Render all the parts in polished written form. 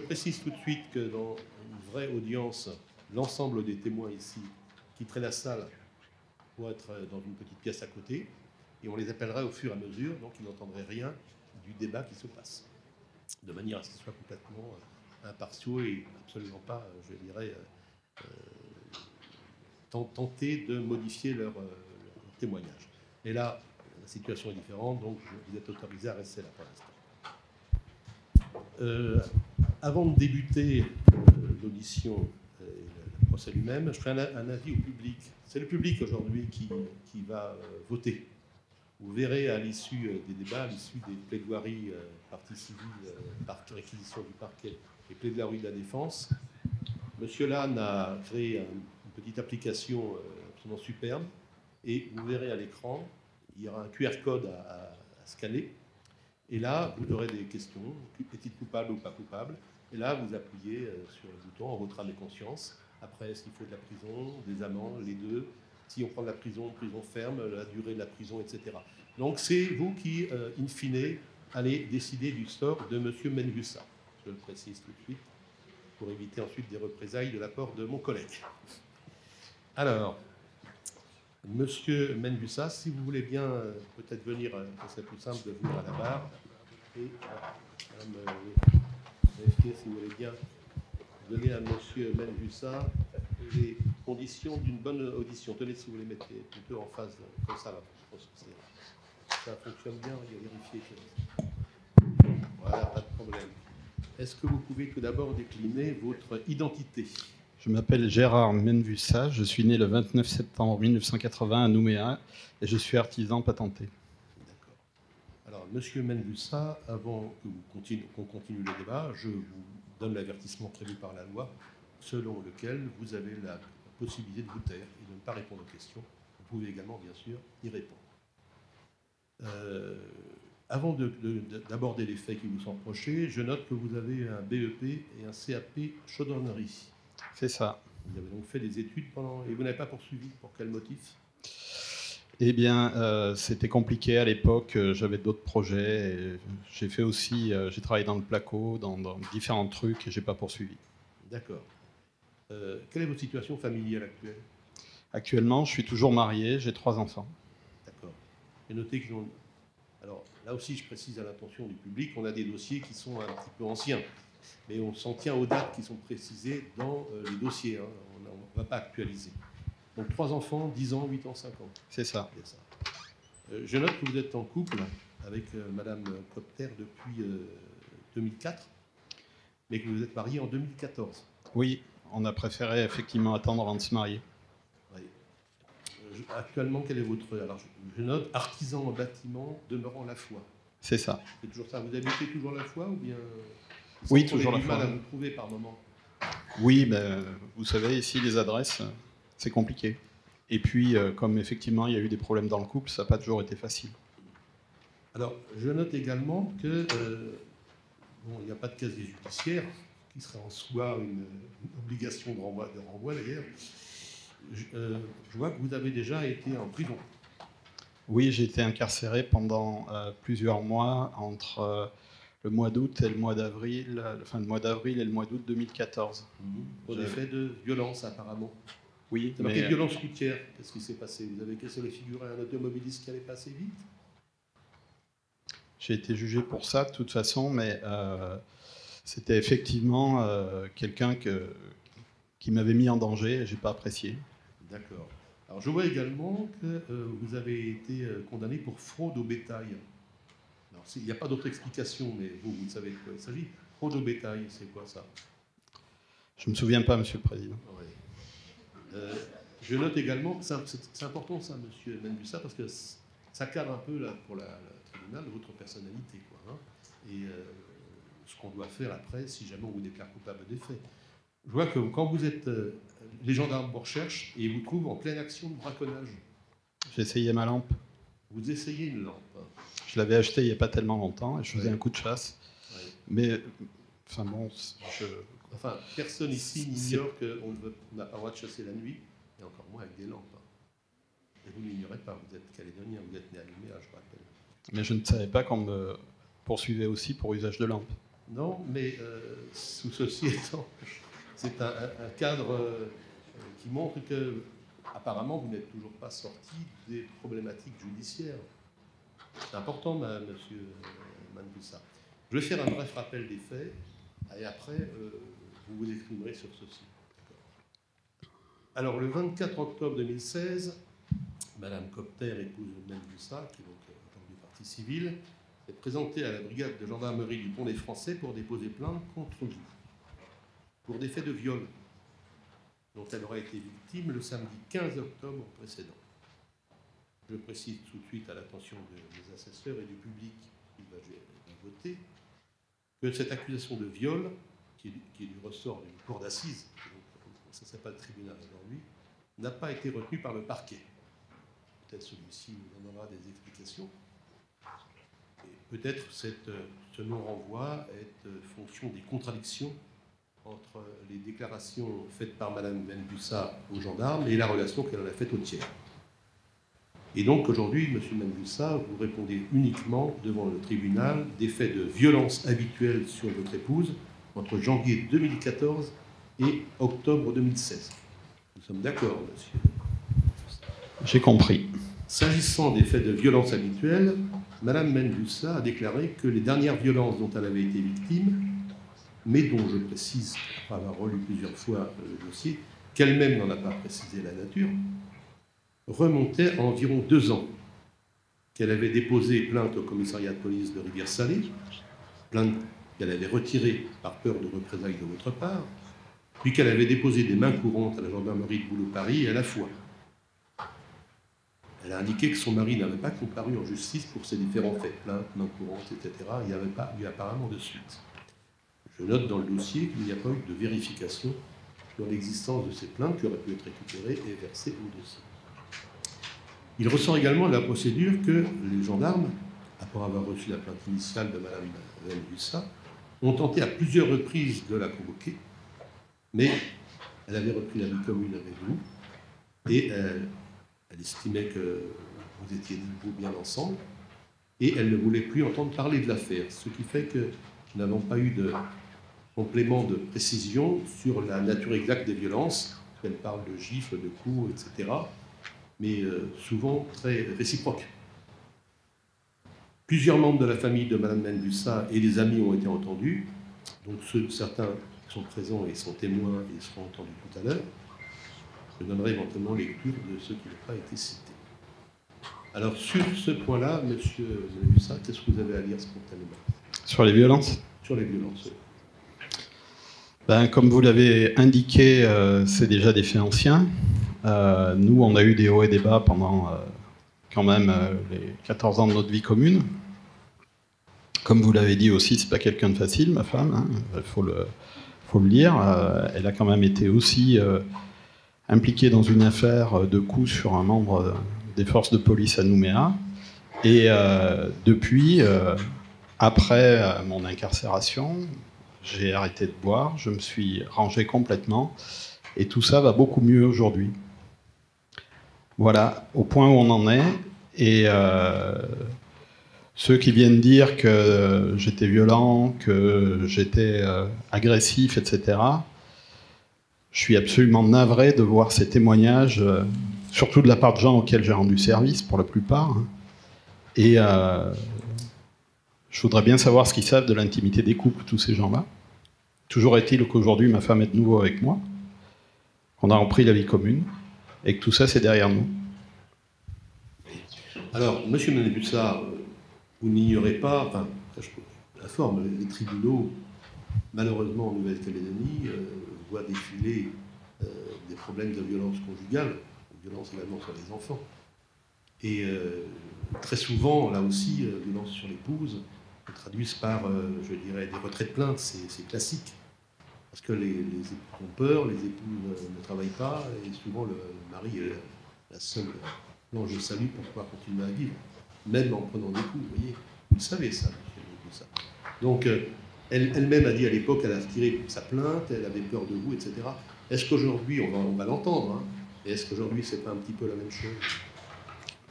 précise tout de suite que dans une vraie audience, l'ensemble des témoins ici quitteraient la salle pour être dans une petite pièce à côté, et on les appellerait au fur et à mesure, donc ils n'entendraient rien du débat qui se passe, de manière à ce qu'ils soient complètement impartiaux et absolument pas, je dirais, tenter de modifier leur témoignage. Et là, la situation est différente, donc vous êtes autorisé à rester là pour l'instant. Avant de débuter l'audition et le procès lui-même, je ferai un avis au public. C'est le public aujourd'hui qui va voter. Vous verrez à l'issue des débats, à l'issue des plaidoiries partie civile, par réquisition du parquet et plaidoiries de la défense, M. Lannes a créé une petite application absolument superbe, et vous verrez à l'écran, il y aura un QR code à scanner, et là, vous aurez des questions, est-il coupable ou pas coupable, et là, vous appuyez sur le bouton en votre âme et conscience. Après, est-ce qu'il faut de la prison, des amendes, les deux? Si on prend de la prison ferme, la durée de la prison, etc. Donc c'est vous qui, in fine, allez décider du sort de M. Mengussa. Je le précise tout de suite, pour éviter ensuite des représailles de la part de mon collègue. Alors, M. Mengussa, si vous voulez bien peut-être venir, ce serait plus simple de venir à la barre. Et Mme FT, si vous voulez bien donner à M. Mengussa les conditions d'une bonne audition. Tenez, si vous les mettez plutôt en face, comme ça, là. Ça fonctionne bien, il y a vérifié que... Voilà, pas de problème. Est-ce que vous pouvez tout d'abord décliner votre identité? Je m'appelle Gérard Menvussa, je suis né le 29 septembre 1980 à Nouméa et je suis artisan patenté. D'accord. Alors, Monsieur Menvussa, avant qu'on continue le débat, je vous donne l'avertissement prévu par la loi, selon lequel vous avez la possibilité de vous taire et de ne pas répondre aux questions. Vous pouvez également, bien sûr, y répondre. Avant d'aborder les faits qui vous sont reprochés, je note que vous avez un BEP et un CAP chaudronnerie. C'est ça. Vous avez donc fait des études et vous n'avez pas poursuivi. Pour quel motif? Eh bien, c'était compliqué à l'époque. J'avais d'autres projets. Et j'ai fait aussi, j'ai travaillé dans le placo, dans différents trucs, et j'ai pas poursuivi. D'accord. Quelle est votre situation familiale actuelle? Actuellement, je suis toujours marié, j'ai 3 enfants. D'accord. Et notez que alors là aussi, je précise à l'attention du public, on a des dossiers qui sont un petit peu anciens, mais on s'en tient aux dates qui sont précisées dans les dossiers. Hein. On ne va pas actualiser. Donc 3 enfants, 10 ans, 8 ans, 5 ans. C'est ça. Je note que vous êtes en couple avec Madame Copter depuis 2004, mais que vous êtes marié en 2014. Oui, on a préféré effectivement attendre avant de se marier. Oui. Actuellement, quel est votre... Alors, je note artisan en bâtiment demeurant La Foi. C'est ça. C'est toujours ça. Vous habitez toujours La Foi ou bien... Oui, toujours La Foi. Vous avez du mal à vous trouver par moment? Oui, ben, vous savez, ici, les adresses, c'est compliqué. Et puis, comme effectivement, il y a eu des problèmes dans le couple, ça n'a pas toujours été facile. Alors, je note également que bon, il n'y a pas de casier judiciaire, qui serait en soi une obligation de renvoi d'ailleurs. Je vois que vous avez déjà été en prison. Oui, j'ai été incarcéré pendant plusieurs mois, entre le mois d'août et le mois d'avril, enfin le mois d'avril et le mois d'août 2014. Pour des faits de violence, apparemment. Oui, c'est marqué violence routière. Qu'est-ce qui s'est passé? Vous avez cassé les figures à un automobiliste qui allait passer vite? J'ai été jugé pour ça, de toute façon, mais c'était effectivement quelqu'un qui m'avait mis en danger et je n'ai pas apprécié. D'accord. Alors, je vois également que vous avez été condamné pour fraude au bétail. Alors, il n'y a pas d'autre explication, mais vous savez de quoi il s'agit. Fraude au bétail, c'est quoi ça? Je ne me souviens pas, Monsieur le Président. Ouais. Je note également que c'est important, ça, Monsieur Mengussa, parce que ça cadre un peu, là, pour la tribunal, votre personnalité, quoi, hein, et ce qu'on doit faire après, si jamais on vous déclare coupable des faits. Je vois que quand vous êtes... les gendarmes vous recherchent et vous trouvent en pleine action de braconnage. J'ai essayé ma lampe. Vous essayez une lampe? Je l'avais achetée il n'y a pas tellement longtemps et je faisais un coup de chasse. Ouais. Mais, enfin bon, Enfin, personne ici n'ignore qu'on n'a pas le droit de chasser la nuit, et encore moins avec des lampes. Et vous n'ignorez pas, vous êtes calédonien, vous êtes né à Nouméa, je rappelle. Mais je ne savais pas qu'on me poursuivait aussi pour usage de lampe. Non, mais sous ceci étant, c'est un cadre qui montre que, apparemment, vous n'êtes toujours pas sorti des problématiques judiciaires. C'est important, monsieur Mangussa. Je vais faire un bref rappel des faits, et après, vous vous exprimerez sur ceci. Alors, le 24 octobre 2016, Madame Copter, épouse de Mangussa, qui est donc aujourd'hui partie civile, est présentée à la brigade de gendarmerie du Pont des Français pour déposer plainte contre vous, pour des faits de viol, dont elle aurait été victime le samedi 15 octobre précédent. Je précise tout de suite à l'attention des assesseurs et du public qui va voter que cette accusation de viol, qui est du ressort d'une cour d'assises, ça ne serait pas le tribunal aujourd'hui, n'a pas été retenue par le parquet. Peut-être celui-ci nous donnera des explications. Et peut-être ce non-renvoi est fonction des contradictions entre les déclarations faites par Mme Mangussa aux gendarmes et la relation qu'elle en a faite au tiers. Et donc aujourd'hui, M. Mangussa, vous répondez uniquement devant le tribunal des faits de violence habituels sur votre épouse entre janvier 2014 et octobre 2016. Nous sommes d'accord, monsieur? J'ai compris. S'agissant des faits de violence habituels, Mme Mangussa a déclaré que les dernières violences dont elle avait été victime, mais dont je précise, après avoir relu plusieurs fois le dossier, qu'elle-même n'en a pas précisé la nature, remontait à environ 2 ans, qu'elle avait déposé plainte au commissariat de police de Rivière-Salée, plainte qu'elle avait retirée par peur de représailles de votre part, puis qu'elle avait déposé des mains courantes à la gendarmerie de Boulot-Paris et à la fois. Elle a indiqué que son mari n'avait pas comparu en justice pour ces différents faits, plaintes, mains courantes, etc. Il n'y avait pas eu apparemment de suite. Je note dans le dossier qu'il n'y a pas eu de vérification sur l'existence de ces plaintes qui auraient pu être récupérées et versées au dossier. Il ressort également de la procédure que les gendarmes, après avoir reçu la plainte initiale de Mme Mangussa, ont tenté à plusieurs reprises de la convoquer, mais elle avait repris la vie commune avec vous et elle estimait que vous étiez debout bien ensemble et elle ne voulait plus entendre parler de l'affaire, ce qui fait que nous n'avons pas eu de complément de précision sur la nature exacte des violences. Elle parle de gifles, de coups, etc., mais souvent très réciproques. Plusieurs membres de la famille de Mme Mangussa et des amis ont été entendus, donc certains sont présents et sont témoins et seront entendus tout à l'heure. Je donnerai éventuellement lecture de ceux qui n'ont pas été cités. Alors sur ce point-là, M. Mangussa, qu'est-ce que vous avez à dire spontanément? Sur les violences? Sur les violences, oui. Ben, comme vous l'avez indiqué, c'est déjà des faits anciens. Nous, on a eu des hauts et des bas pendant quand même les 14 ans de notre vie commune. Comme vous l'avez dit aussi, c'est pas quelqu'un de facile, ma femme, hein, faut le dire. Elle a quand même été aussi impliquée dans une affaire de coup sur un membre des forces de police à Nouméa. Et depuis, après mon incarcération, j'ai arrêté de boire, je me suis rangé complètement, et tout ça va beaucoup mieux aujourd'hui. Voilà, au point où on en est. Et ceux qui viennent dire que j'étais violent, que j'étais agressif, etc., je suis absolument navré de voir ces témoignages, surtout de la part de gens auxquels j'ai rendu service, pour la plupart. Et je voudrais bien savoir ce qu'ils savent de l'intimité des couples, tous ces gens-là. Toujours est-il qu'aujourd'hui, ma femme est de nouveau avec moi, qu'on a repris la vie commune, et que tout ça, c'est derrière nous. Alors, M. Mangussa, vous n'ignorez pas, enfin, la forme, les tribunaux, malheureusement en Nouvelle-Calédonie, voient défiler des problèmes de violence conjugale, de violence également sur les enfants. Et très souvent, là aussi, violence sur l'épouse se traduisent par, je dirais, des retraits de plainte, c'est classique. Parce que les époux ont peur, les épouses ne travaillent pas, et souvent le mari est la seule planche de salut pour pouvoir continuer à vivre, même en prenant des coups, vous voyez. Vous le savez, ça, ça. Donc, elle-même a dit à l'époque, elle a retiré sa plainte, elle avait peur de vous, etc. Est-ce qu'aujourd'hui, on va l'entendre, hein, et est-ce qu'aujourd'hui, c'est pas un petit peu la même chose?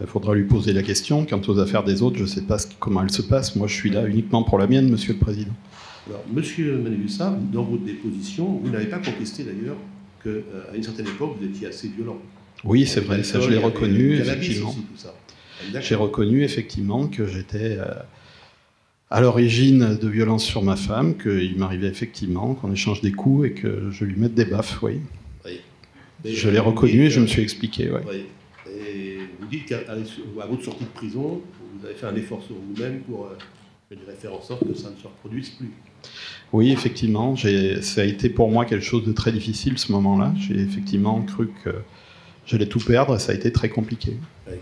Il faudra lui poser la question. Quant aux affaires des autres, je ne sais pas comment elles se passent. Moi, je suis là uniquement pour la mienne, Monsieur le Président. Alors, monsieur Manussa, dans votre déposition, vous n'avez pas contesté d'ailleurs qu'à une certaine époque, vous étiez assez violent. Oui, c'est vrai, ça je l'ai reconnu, effectivement. Aussi, tout ça. J'ai reconnu effectivement que j'étais à l'origine de violences sur ma femme, qu'il m'arrivait effectivement qu'on échange des coups et que je lui mette des baffes, oui. Oui. Je l'ai reconnu et je me suis expliqué, oui. Oui. Et vous dites qu'à votre sortie de prison, vous avez fait un effort sur vous-même pour faire en sorte que ça ne se reproduise plus. Oui, effectivement, ça a été pour moi quelque chose de très difficile ce moment-là. J'ai effectivement cru que j'allais tout perdre et ça a été très compliqué. Oui.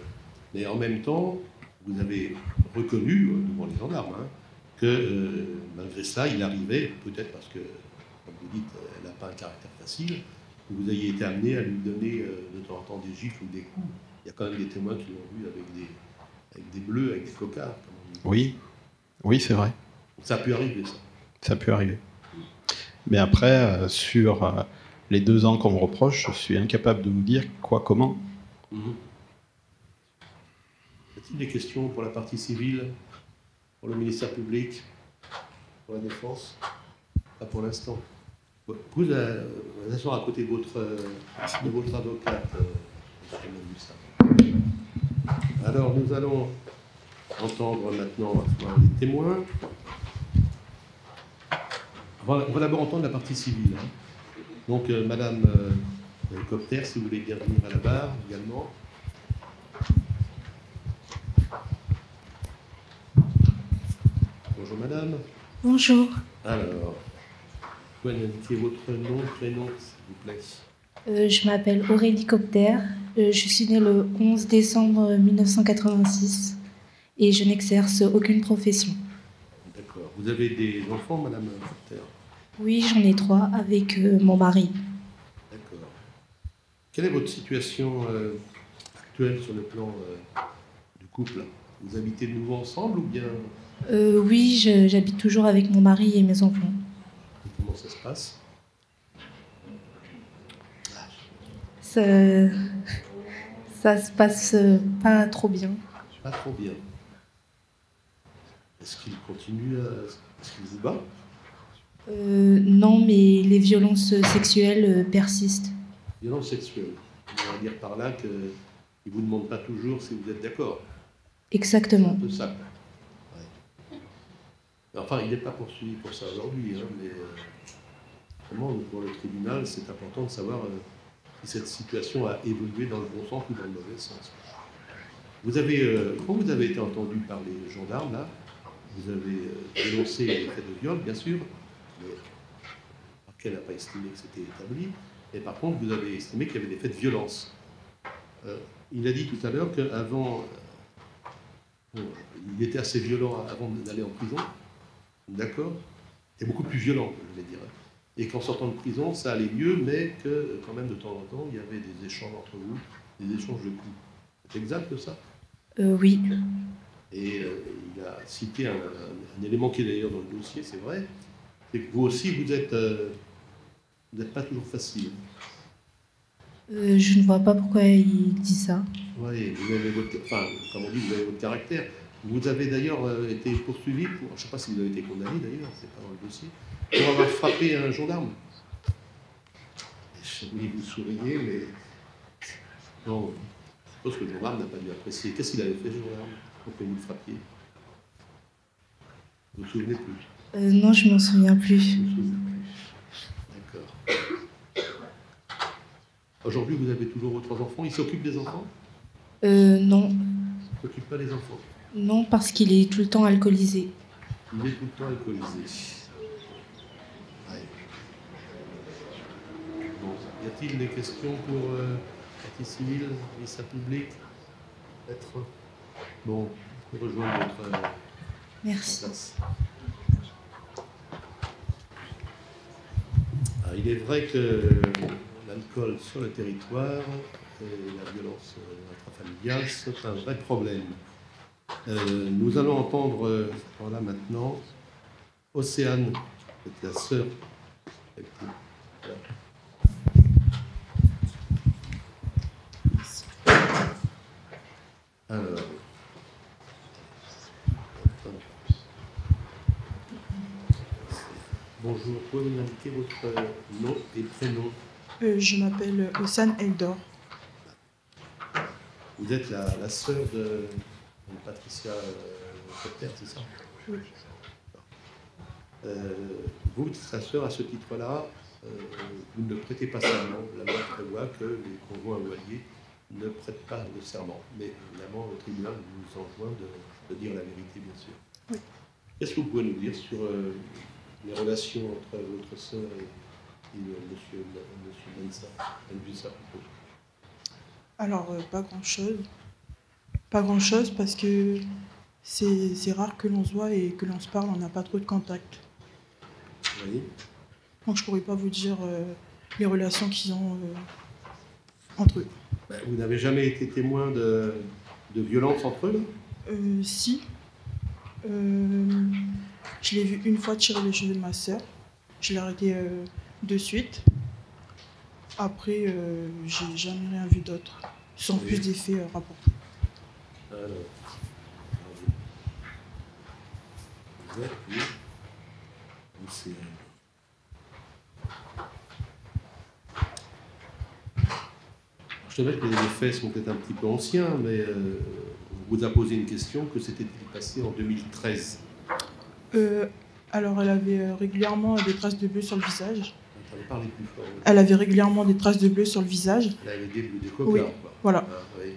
Mais en même temps, vous avez reconnu, devant les gendarmes, que malgré ça, il arrivait, peut-être parce que, comme vous dites, elle n'a pas un caractère facile, que vous ayez été amené à lui donner de temps en temps des gifles ou des coups. Il y a quand même des témoins qui l'ont vu avec des bleus, avec des cocards. Oui, oui, c'est vrai. Ça a pu arriver, ça. Ça a pu arriver. Mais après, sur les 2 ans qu'on me reproche, je suis incapable de vous dire quoi, comment. Y a-t-il des questions pour la partie civile, pour le ministère public, pour la défense? Pas pour l'instant. Vous asseoir à côté de votre avocate, alors, nous allons entendre maintenant les témoins. On va d'abord entendre la partie civile. Donc, Madame Copter, si vous voulez bien venir à la barre également. Bonjour Madame. Bonjour. Alors, vous pouvez indiquer votre nom, prénom, s'il vous plaît. Je m'appelle Aurélie Copter. Je suis née le 11 décembre 1986 et je n'exerce aucune profession. D'accord. Vous avez des enfants, Madame Copter? Oui, j'en ai 3 avec mon mari. D'accord. Quelle est votre situation actuelle sur le plan du couple? Vous habitez de nouveau ensemble ou bien? Oui, j'habite toujours avec mon mari et mes enfants. Et comment ça se passe? Ça se passe pas trop bien. Pas trop bien. Est-ce qu'il continue Est-ce qu'il vous bat? Non, mais les violences sexuelles persistent. Violences sexuelles. On va dire par là qu'il ne vous demande pas toujours si vous êtes d'accord. Exactement. C'est un peu ça. Ouais. Enfin, il n'est pas poursuivi pour ça aujourd'hui, mais vraiment, pour le tribunal, c'est important de savoir si cette situation a évolué dans le bon sens ou dans le mauvais sens. Quand vous avez été entendu par les gendarmes, là, vous avez dénoncé les faits de viol, bien sûr, mais Parquet n'a pas estimé que c'était établi, et par contre, vous avez estimé qu'il y avait des faits de violence. Il a dit tout à l'heure qu'avant, il était assez violent avant d'aller en prison, d'accord? Et beaucoup plus violent, je vais dire. Et qu'en sortant de prison, ça allait mieux, mais que quand même de temps en temps, il y avait des échanges entre vous, des échanges de coups. C'est exact ça? Oui. Et il a cité un élément qui est d'ailleurs dans le dossier, c'est vrai, c'est que vous aussi, vous n'êtes pas toujours facile. Je ne vois pas pourquoi il dit ça. Oui, vous avez comme on dit, vous avez votre caractère. Vous avez d'ailleurs été poursuivi pour, je ne sais pas si vous avez été condamné d'ailleurs, c'est pas dans le dossier, pour avoir frappé un gendarme. Oui, vous souriez, mais non, je suppose que le gendarme n'a pas dû apprécier. Qu'est-ce qu'il avait fait, le gendarme, pour que vous le frappiez? Vous ne vous souvenez plus? Non, je ne m'en souviens plus. Je ne me souviens plus. D'accord. Aujourd'hui, vous avez toujours vos 3 enfants. Ils s'occupent des enfants? Non. Ils ne s'occupent pas des enfants? Non, parce qu'il est tout le temps alcoolisé. Il est tout le temps alcoolisé. Ouais. Bon, y a-t-il des questions pour partie civile, ministère public? Peut-être. Bon, je peux rejoindre votre Merci. place. Alors, il est vrai que l'alcool sur le territoire et la violence intrafamiliale, c'est un vrai problème. Nous allons entendre voilà maintenant Océane, c'est la sœur. Voilà. Alors, Bonjour, pouvez-vous m'indiquer votre nom et prénom? Je m'appelle Ossane Eldor. Vous êtes la sœur de Patricia Copter, c'est ça? Oui. Vous, sa sœur, à ce titre-là, vous ne prêtez pas serment. La loi prévoit que les conjoints loyers ne prêtent pas le serment. Mais évidemment, le tribunal vous enjoint de dire la vérité, bien sûr. Oui. Qu'est-ce que vous pouvez nous dire sur les relations entre votre sœur et monsieur Mensa, plutôt? Alors, pas grand-chose. Pas grand-chose parce que c'est rare que l'on se voit et que l'on se parle, on n'a pas trop de contact. Oui. Donc je ne pourrais pas vous dire les relations qu'ils ont entre eux. Vous n'avez jamais été témoin de violence entre eux, là? Si. Je l'ai vu une fois tirer les cheveux de ma sœur. Je l'ai arrêté de suite. Après, j'ai jamais rien vu d'autre. Sans plus d'effets rapportés. Alors, vous êtes, oui. C'est... Je savais que les faits sont peut-être un petit peu anciens, mais on vous a posé une question, que s'était-il passé en 2013? Alors, elle avait régulièrement des traces de bleu sur le visage. Parlez plus fort. Oui. Elle avait régulièrement des traces de bleu sur le visage. Elle avait des cocards, oui, quoi. Voilà. Ah, oui.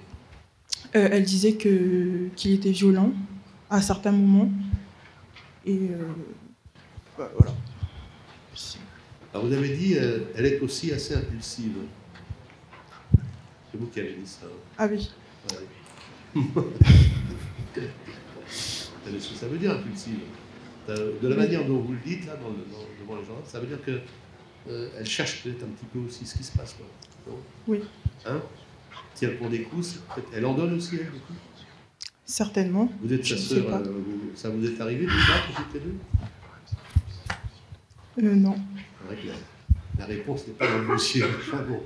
Elle disait qu'il était violent à certains moments. Et voilà. Alors vous avez dit, elle est aussi assez impulsive. C'est vous qui avez dit ça. Ah oui. Ouais. Qu'est-ce que ça veut dire impulsive? De la manière dont vous le dites, là, devant les gens, ça veut dire que elle cherche peut-être un petit peu aussi ce qui se passe, quoi. Non? Oui. Hein? Si elle prend des coups, elle en donne aussi, elle, des coups? Certainement. Vous êtes sa sœur, ça vous est arrivé de battre toutes les deux? Non. C'est vrai que la réponse n'est pas dans le dossier. Enfin, bon.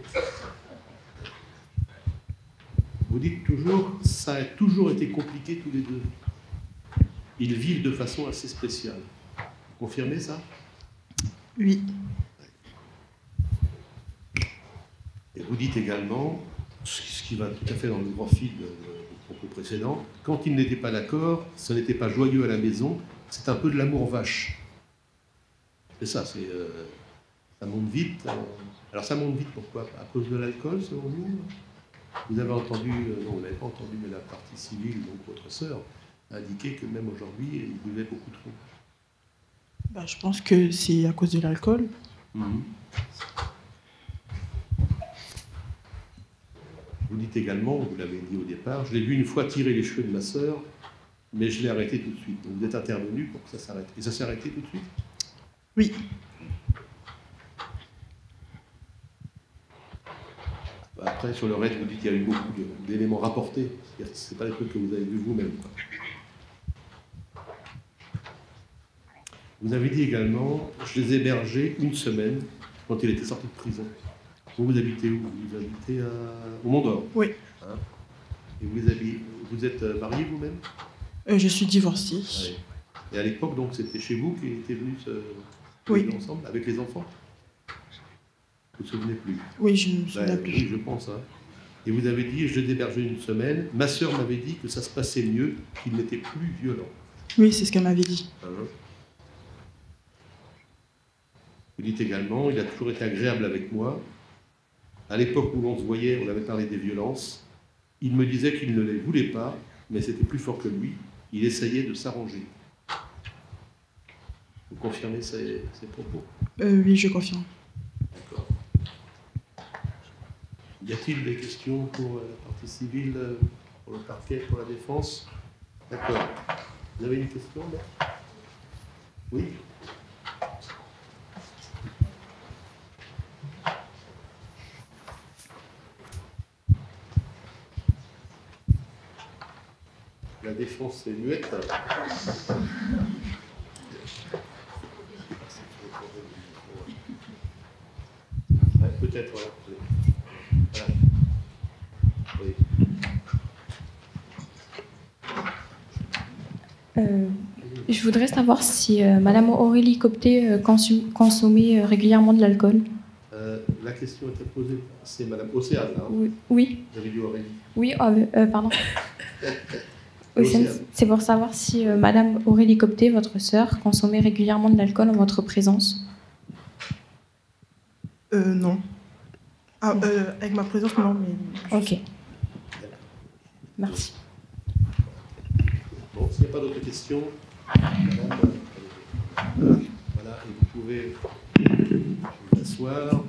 Vous dites toujours, ça a toujours été compliqué tous les deux. Ils vivent de façon assez spéciale. Vous confirmez ça? Oui. Et vous dites également, ce qui va tout à fait dans le grand fil de propos précédents, quand ils n'étaient pas d'accord, ce n'était pas joyeux à la maison, c'est un peu de l'amour vache. C'est ça, ça monte vite. Alors ça monte vite, pourquoi? À cause de l'alcool, selon vous? Vous avez entendu, non, vous n'avez pas entendu, mais la partie civile, donc votre sœur, a indiqué que même aujourd'hui, il buvait beaucoup trop. Je pense que c'est à cause de l'alcool. Vous dites également, vous l'avez dit au départ, je l'ai vu une fois tirer les cheveux de ma sœur, mais je l'ai arrêté tout de suite. Donc vous êtes intervenu pour que ça s'arrête. Et ça s'est arrêté tout de suite? Oui. Après, sur le reste, vous dites qu'il y a eu beaucoup d'éléments rapportés. Ce n'est pas des trucs que vous avez vus vous-même. Vous avez dit également, je les hébergeais une semaine quand il était sorti de prison. Vous habitez où? Vous habitez au Mont-d'Or? Oui. Hein? Et vous êtes marié vous-même? Je suis divorcée. Ouais. Et à l'époque, donc, c'était chez vous qui étaient venus oui. ensemble, avec les enfants? Vous ne vous souvenez plus? Oui, je ne me souviens plus. Oui, je pense. Hein. Et vous avez dit, je l'ai hébergé une semaine. Ma sœur m'avait dit que ça se passait mieux, qu'il n'était plus violent. Oui, c'est ce qu'elle m'avait dit. Hein? Vous dites également, il a toujours été agréable avec moi. À l'époque où l'on se voyait, on avait parlé des violences. Il me disait qu'il ne les voulait pas, mais c'était plus fort que lui. Il essayait de s'arranger. Vous confirmez ces propos? Oui, je confirme. D'accord. Y a-t-il des questions pour la partie civile, pour le parquet, pour la défense? D'accord. Vous avez une question, là? Oui? La défense est muette. Peut-être, voilà. Oui. Je voudrais savoir si Madame Aurélie Copté consommait régulièrement de l'alcool. La question était posée, c'est Madame Océane, hein. Oui. Oui. Vous avez dit Aurélie. Oui, pardon. Oui, Océane. c'est pour savoir si Madame Aurélie Copté, votre sœur, consommait régulièrement de l'alcool en votre présence. Non. Ah, avec ma présence, non, mais... Ok. Merci. Bon, s'il n'y a pas d'autres questions, madame, voilà, et vous pouvez vous asseoir.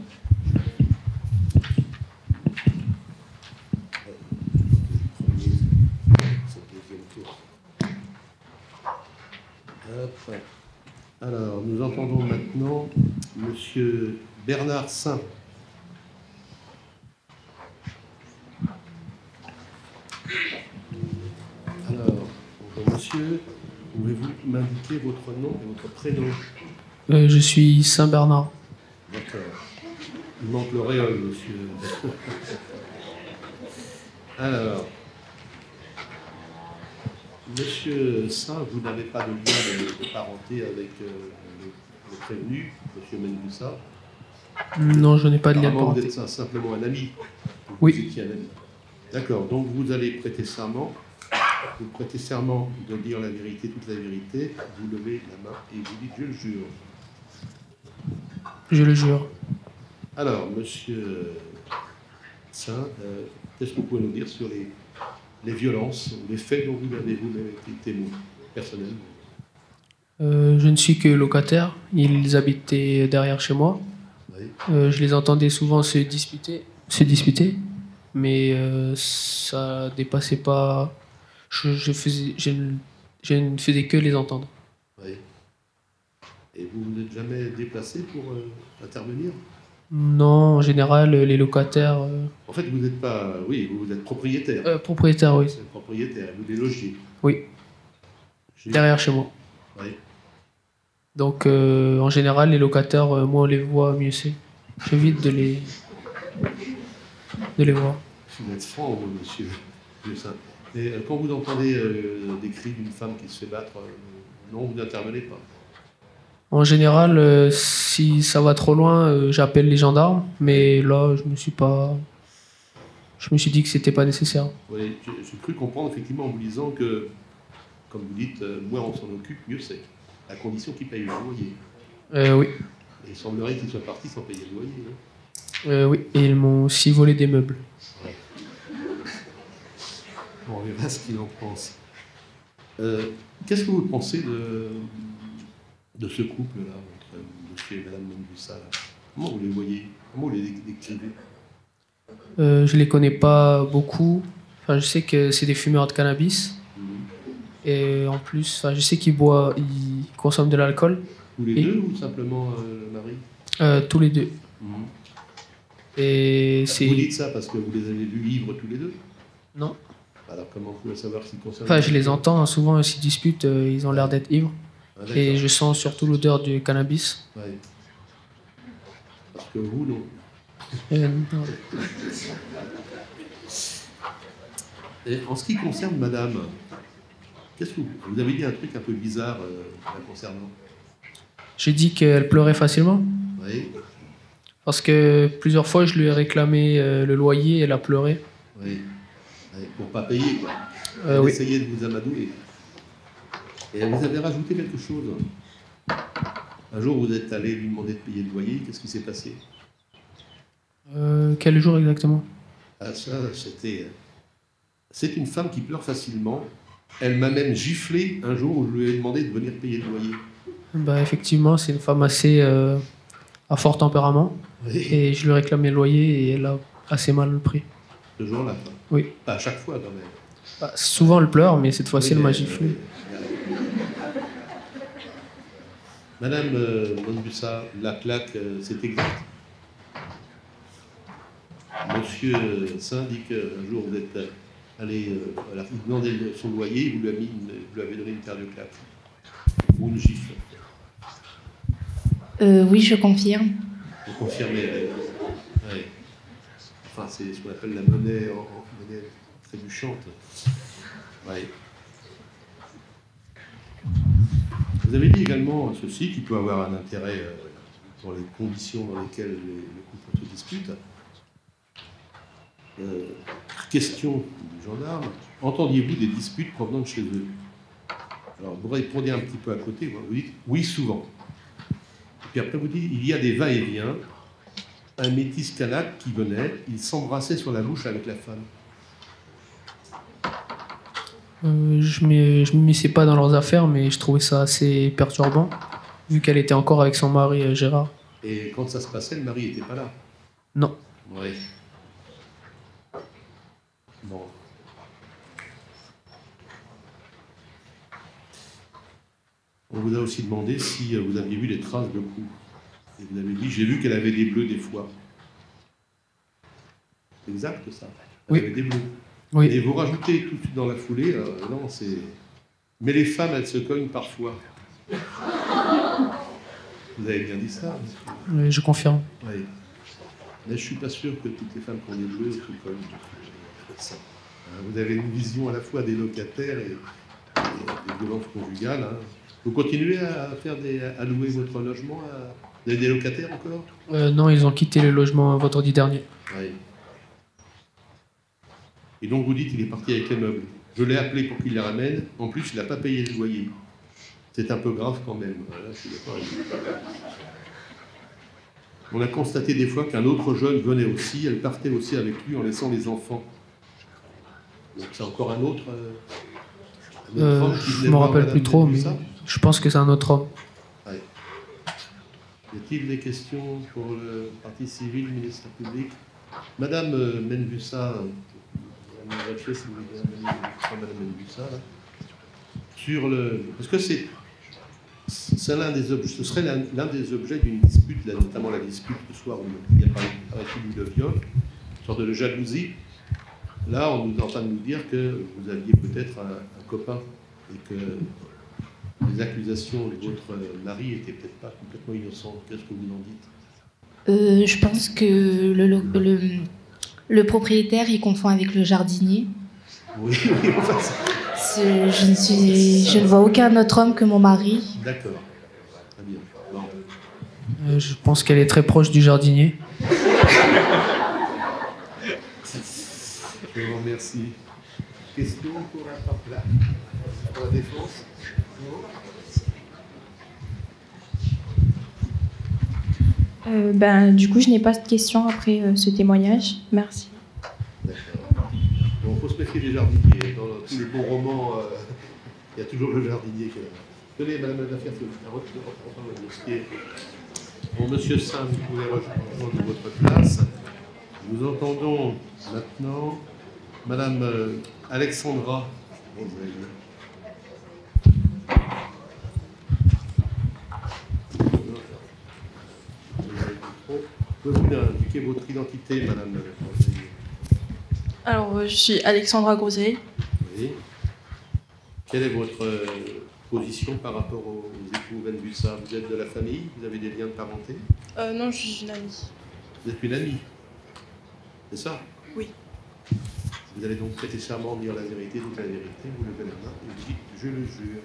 Hop. Alors, nous entendons maintenant Monsieur Bernard Saint. Alors, bonjour monsieur, pouvez-vous m'indiquer votre nom et votre prénom? Je suis Saint-Bernard. D'accord. Il manque l'auréole, monsieur. Alors, monsieur Saint, vous n'avez pas de lien de parenté avec le prévenu, monsieur Mengussa? Non, je n'ai pas de lien de Apparemment, parenté. vous êtes simplement un ami. Oui. Vous étiez un ami. D'accord, donc vous allez prêter serment. Vous prêtez serment de dire la vérité, toute la vérité. Vous levez la main et vous dites « je le jure ». Je le jure. Alors, monsieur Saint, qu'est-ce que vous pouvez nous dire sur les violences, les faits dont vous avez vous-même été témoin personnel? Je ne suis que locataire. Ils habitaient derrière chez moi. Oui. Je les entendais souvent se disputer, mais ça dépassait pas. Je ne faisais que les entendre. Oui. Et vous vous n'êtes jamais déplacé pour intervenir? Non, en général, les locataires. En fait, vous n'êtes pas... Oui, vous êtes propriétaire. Propriétaires, oui. Vous êtes propriétaire, vous les logez. Oui. Derrière chez moi. Oui. Donc, en général, les locataires, moins on les voit, mieux c'est. J'évite de les voir. Vous êtes franc, monsieur Saint. Et quand vous entendez des cris d'une femme qui se fait battre, non, vous n'intervenez pas? En général, si ça va trop loin, j'appelle les gendarmes, mais là, je me suis dit que c'était pas nécessaire. Oui, j'ai cru comprendre effectivement en vous disant que, comme vous dites, moins on s'en occupe, mieux c'est. À condition qu'ils payent le loyer. Oui. Et il semblerait qu'ils soient partis sans payer le loyer. Hein. Oui, et ils m'ont aussi volé des meubles. Ouais. Bon, on verra ce qu'il en pense. Qu'est-ce que vous pensez de ce couple-là, entre monsieur et madame Mengussa? Comment vous les voyez? Comment vous les décrivez? Je les connais pas beaucoup. Enfin, je sais que c'est des fumeurs de cannabis. Et en plus, enfin, je sais qu'ils consomment de l'alcool. Tous les deux ou simplement Marie? Tous les deux. Et vous dites ça parce que vous les avez vus ivres tous les deux? Non. Alors comment vous pouvez savoir s'ils consomment? Enfin, je les entends, souvent ils se disputent, ils ont l'air d'être ivres. Ah, et je sens surtout l'odeur du cannabis. Ouais. Parce que vous, non. Non. Et en ce qui concerne madame, qu'est-ce que vous avez dit un truc un peu bizarre la concernant? J'ai dit qu'elle pleurait facilement. Oui. Parce que plusieurs fois, je lui ai réclamé le loyer et elle a pleuré. Oui. Pour pas payer, quoi. Elle oui. essayait de vous amadouer. Et elle vous avait rajouté quelque chose. Un jour, vous êtes allé lui demander de payer le loyer. Qu'est-ce qui s'est passé? Quel jour exactement? Ah, ça, c'était... C'est une femme qui pleure facilement. Elle m'a même giflé un jour où je lui ai demandé de venir payer le loyer. Bah, effectivement, c'est une femme assez à fort tempérament. Oui. Et je lui ai réclamé le loyer et elle a assez mal pris. Ce jour-là? Oui. Pas à chaque fois, quand même. Bah, souvent, elle pleure, mais cette fois-ci, Oui, elle m'a giflé. Madame Mengussa, la claque, c'est exact? Monsieur Saint dit qu'un jour vous êtes allé demander son loyer, vous lui avez donné une paire de claques. Ou une gifle. Oui, je confirme. Vous confirmez? Oui. Enfin, c'est ce qu'on appelle la monnaie trébuchante. Oui. Vous avez dit également ceci, qui peut avoir un intérêt pour les conditions dans lesquelles les couples se disputent. Question du gendarme, entendiez-vous des disputes provenant de chez eux? Alors vous répondez un petit peu à côté, vous dites oui souvent. Et puis après vous dites il y a des va-et-vient, un métis kanak qui venait, il s'embrassait sur la bouche avec la femme. Je ne m'immisçais pas dans leurs affaires, mais je trouvais ça assez perturbant, vu qu'elle était encore avec son mari Gérard. Et quand ça se passait, le mari n'était pas là? Non. Oui. Bon. On vous a aussi demandé si vous aviez vu des traces de coups. Et vous avez dit, j'ai vu qu'elle avait des bleus des fois. C'est exact ça? Elle Oui. avait des bleus. Oui. Et vous rajoutez tout de suite dans la foulée, non, c'est... Mais les femmes, elles se cognent parfois. Vous avez bien dit ça, monsieur? Oui, je confirme. Oui. Mais je ne suis pas sûr que toutes les femmes qui ont des bleus se cognent. Vous avez une vision à la fois des locataires et des violences conjugales. Hein. Vous continuez à louer votre logement Vous avez des locataires encore? Non, ils ont quitté le logement vendredi dernier. Oui. Et donc vous dites qu'il est parti avec les meubles. Je l'ai appelé pour qu'il les ramène. En plus, il n'a pas payé le loyer. C'est un peu grave quand même. Voilà, je suis d'accord avec vous. On a constaté des fois qu'un autre jeune venait aussi. Elle partait aussi avec lui en laissant les enfants. Donc c'est encore un autre homme qui je ne me rappelle plus trop, mais je pense que c'est un autre homme. Ouais. Y a-t-il des questions pour le parti civil, le ministère public? Madame Menbussa, Madame Menbussa, là, sur le... Parce que c'est l'un des objets, ce serait l'un des objets d'une dispute, là, notamment la dispute ce soir où il y a paraît-il de viol, une sorte de jalousie. Là, on nous est en train de nous dire que vous aviez peut-être un copain et que les accusations de votre mari n'étaient peut-être pas complètement innocentes. Qu'est-ce que vous en dites? Je pense que le propriétaire, il confond avec le jardinier. Oui, enfin, je ne vois aucun autre homme que mon mari. D'accord. Très bien. Bon. Je pense qu'elle est très proche du jardinier. Je vous remercie. Question pour la défense? Du coup, je n'ai pas de questions après ce témoignage. Merci. D'accord. Bon, il faut se méfier des jardiniers. Dans tous les bons romans, il y a toujours le jardinier qui est là. Tenez, Madame la Lafayette, reprendre le dossier. Bon, Monsieur Saint, vous pouvez rejoindre votre place. Nous entendons maintenant Madame Alexandra. Bon, vous allez bien. Pouvez-vous indiquer votre identité, Madame? Alors, je suis Alexandra Groseille. Oui. Quelle est votre position par rapport aux époux Menbussa? Vous êtes de la famille? Vous avez des liens de parenté? Non, je suis une amie. Vous êtes une amie? C'est ça? Oui. Vous allez donc prêter serment de dire la vérité, toute la vérité, vous levez la main et vous dites « je le jure ».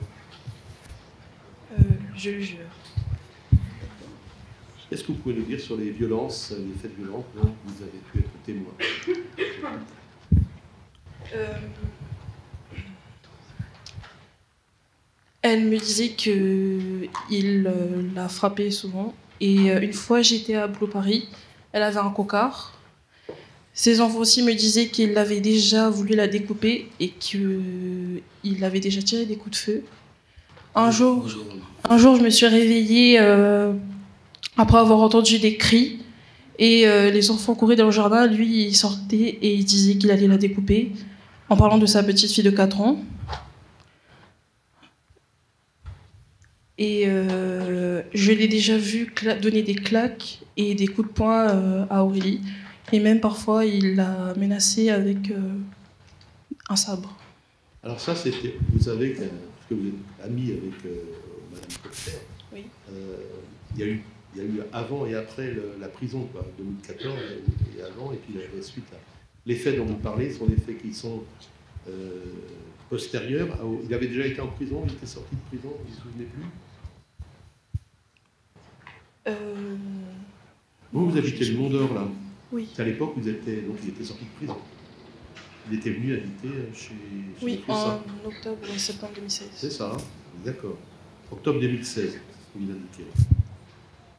Je le jure. Qu'est-ce que vous pouvez nous dire sur les violences, les faits violents dont vous avez pu être témoin? Elle me disait qu'il l'a frappée souvent. Et une fois, j'étais à Bleu Paris. Elle avait un cocard. Ses enfants aussi me disaient qu'il avait déjà voulu la découper et qu'il avait déjà tiré des coups de feu. Un jour, je me suis réveillée après avoir entendu des cris. Et les enfants couraient dans le jardin. Lui, il sortait et il disait qu'il allait la découper en parlant de sa petite fille de 4 ans. Et je l'ai déjà vu donner des claques et des coups de poing à Aurélie. Et même parfois, il l'a menacée avec un sabre. Alors ça, c'était... Vous savez que vous êtes amie avec Madame Cocter. Oui. Il y a eu avant et après la prison, quoi, 2014 et avant, et puis la suite. Là. Les faits dont vous parlez sont des faits qui sont postérieurs. Il avait déjà été en prison, il était sorti de prison, vous ne vous souvenez plus? Vous habitez le Mont d'Or, là. Oui. C'est à l'époque où donc il était sorti de prison. Il était venu habiter chez Oui, M. en Sa. octobre et septembre 2016. C'est ça, hein, d'accord. Octobre 2016, c'est ce qu'il indiquait.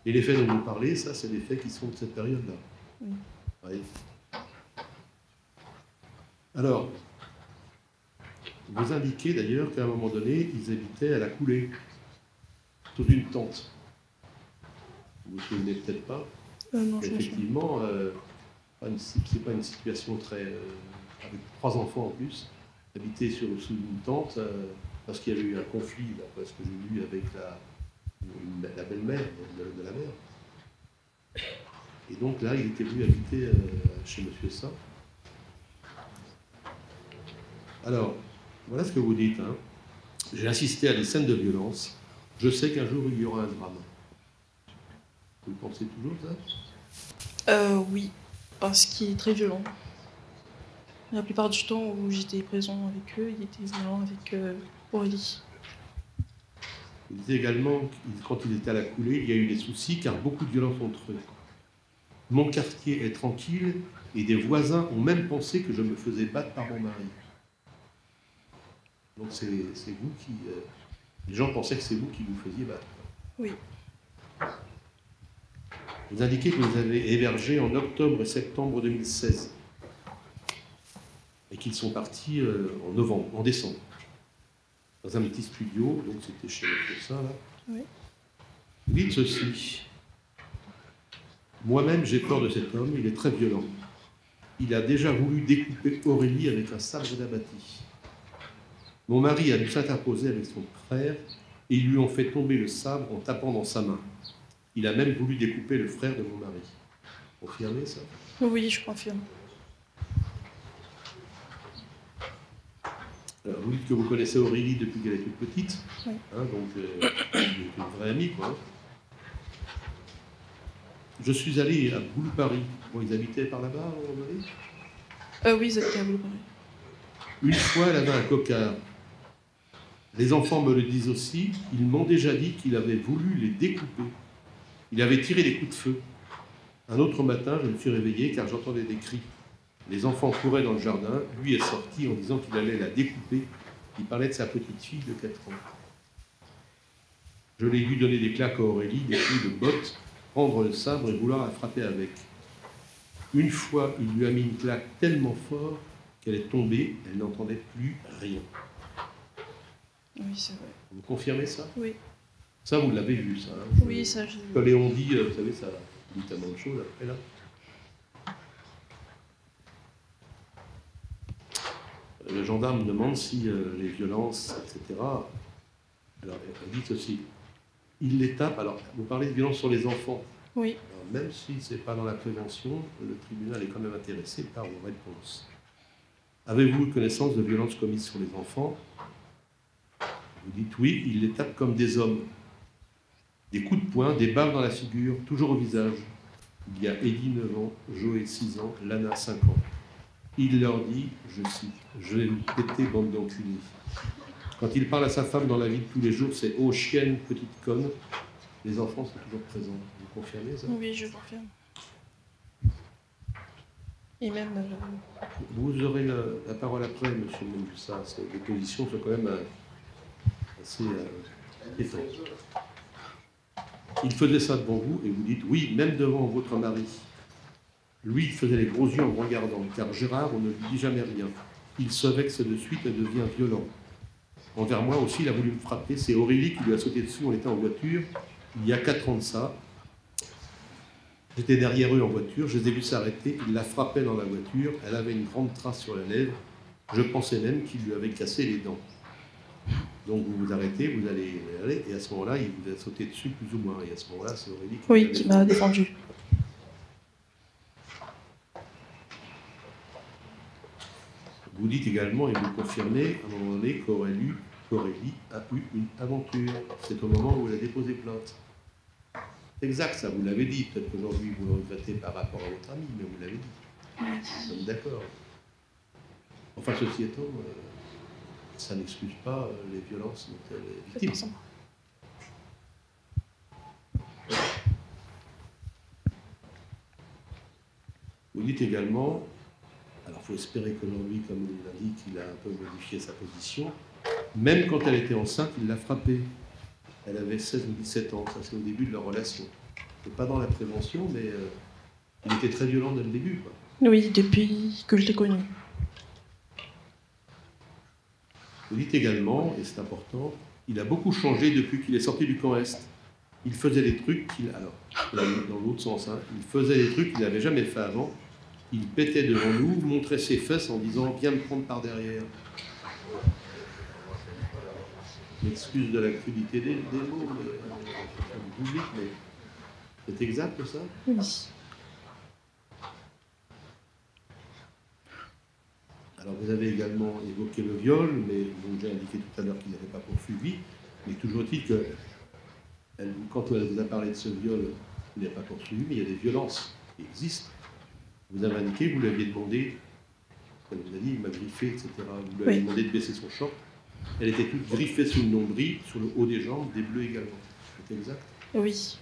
Et les faits dont vous parlez, ça, c'est des faits qui sont de cette période-là. Oui. Oui. Alors, vous indiquez d'ailleurs qu'à un moment donné, ils habitaient à la coulée, sous une tente. Vous vous souvenez peut-être pas. Non, je me souviens. Effectivement, c'est pas une situation très... avec 3 enfants en plus, habiter sous une tente, parce qu'il y avait eu un conflit, d'après ce que j'ai lu, avec la belle-mère de la mère. Et donc là, il était venu habiter chez M. Sa. Alors, voilà ce que vous dites. Hein. J'ai assisté à des scènes de violence. Je sais qu'un jour, il y aura un drame. Vous le pensez toujours, ça? Oui, parce qu'il est très violent. La plupart du temps où j'étais présent avec eux, il était violent avec Aurélie. Il disait également que quand il était à la coulée, il y a eu des soucis car beaucoup de violence entre eux. Mon quartier est tranquille et des voisins ont même pensé que je me faisais battre par mon mari. Donc c'est vous qui... les gens pensaient que c'est vous qui vous faisiez battre. Oui. Vous indiquez que vous avez hébergé en octobre et septembre 2016 et qu'ils sont partis en décembre, dans un petit studio, donc c'était chez le ça là. Oui. Vous dites ceci. Moi-même, j'ai peur de cet homme, il est très violent. Il a déjà voulu découper Aurélie avec un sabre d'abatis. Mon mari a dû s'interposer avec son frère et ils lui ont fait tomber le sabre en tapant dans sa main. Il a même voulu découper le frère de mon mari. Confirmez ça? Oui, je confirme. Alors, vous dites que vous connaissez Aurélie depuis qu'elle est toute petite. Oui. Hein, donc, une vraie amie, quoi. Je suis allé à Boule-Paris. Bon, ils habitaient par là-bas, Aurélie? Oui, ils habitaient à Boule-Paris. Une fois, elle avait un cocard. Les enfants me le disent aussi. Ils m'ont déjà dit qu'il avait voulu les découper. Il avait tiré des coups de feu. Un autre matin, je me suis réveillé car j'entendais des cris. Les enfants couraient dans le jardin. Lui est sorti en disant qu'il allait la découper. Il parlait de sa petite fille de 4 ans. Je l'ai vu donner des claques à Aurélie, des coups de botte, prendre le sabre et vouloir la frapper avec. Une fois, il lui a mis une claque tellement fort qu'elle est tombée, elle n'entendait plus rien. Oui, c'est vrai. Vous confirmez ça? Oui. Ça, vous l'avez vu, ça. Hein? Oui, ça, j'ai vu. Quand Léon dit, vous savez, ça dit tellement de choses après, là. Le gendarme demande si les violences, etc. Alors, elle dit ceci. Il les tape. Alors, vous parlez de violence sur les enfants. Oui. Alors, même si ce n'est pas dans la prévention, le tribunal est quand même intéressé par vos réponses. Avez-vous connaissance de violences commises sur les enfants? Vous dites oui, il les tape comme des hommes. Des coups de poing, des baffes dans la figure, toujours au visage. Il y a Eddie 9 ans, Joé 6 ans, Lana 5 ans. Il leur dit, je cite, « Je vais vous péter, bande d'enculés ». Quand il parle à sa femme dans la vie de tous les jours, c'est « Oh, chienne, petite conne ». Les enfants sont toujours présents. Vous confirmez ça? Oui, je confirme. Et même... Vous aurez la parole après, monsieur Mengussa. Les positions sont quand même assez étonnantes. Il faisait ça devant vous et vous dites « Oui, même devant votre mari ». Lui, il faisait les gros yeux en me regardant, car Gérard, on ne lui dit jamais rien. Il se vexe de suite et devient violent. Envers moi aussi, il a voulu me frapper. C'est Aurélie qui lui a sauté dessus, on était en voiture, il y a 4 ans de ça. J'étais derrière eux en voiture, je les ai vus s'arrêter, il la frappait dans la voiture, elle avait une grande trace sur la lèvre. Je pensais même qu'il lui avait cassé les dents. Donc vous vous arrêtez, vous allez aller, et à ce moment-là, il vous a sauté dessus plus ou moins. Et à ce moment-là, c'est Aurélie qui m'a défendu. Vous dites également, et vous confirmez, à un moment donné, qu'Aurélie a eu une aventure. C'est au moment où elle a déposé plainte. C'est exact, ça, vous l'avez dit. Peut-être qu'aujourd'hui, vous le regrettez par rapport à votre ami, mais vous l'avez dit. Nous sommes d'accord. Enfin, ceci étant, ça n'excuse pas les violences dont elle est victime. dites également, alors il faut espérer qu'aujourd'hui, comme il l'indique, il a un peu modifié sa position, même quand elle était enceinte, il l'a frappée. Elle avait 16 ou 17 ans, ça c'est au début de leur relation. C'est pas dans la prévention, mais il était très violent dès le début, quoi. Oui, depuis que je l'ai connu. Vous dites également, et c'est important, il a beaucoup changé depuis qu'il est sorti du camp Est. Il faisait des trucs alors, dans l'autre sens, hein, il faisait des trucs qu'il n'avait jamais fait avant. Il pétait devant nous, montrait ses fesses en disant « Viens me prendre par derrière ». M'excuse de la crudité des mots, du public, mais c'est exact ça? Oui. Alors vous avez également évoqué le viol, mais bon, j'ai indiqué tout à l'heure qu'il n'avait pas poursuivi, mais toujours est-il que quand elle vous a parlé de ce viol, il n'est pas poursuivi, mais il y a des violences qui existent. Vous avez indiqué, vous lui aviez demandé, elle vous a dit, il m'a griffé, etc. Vous lui avez demandé de baisser son short. Elle était toute griffée sous le nombril, sur le haut des jambes, des bleus également. C'est exact? Oui.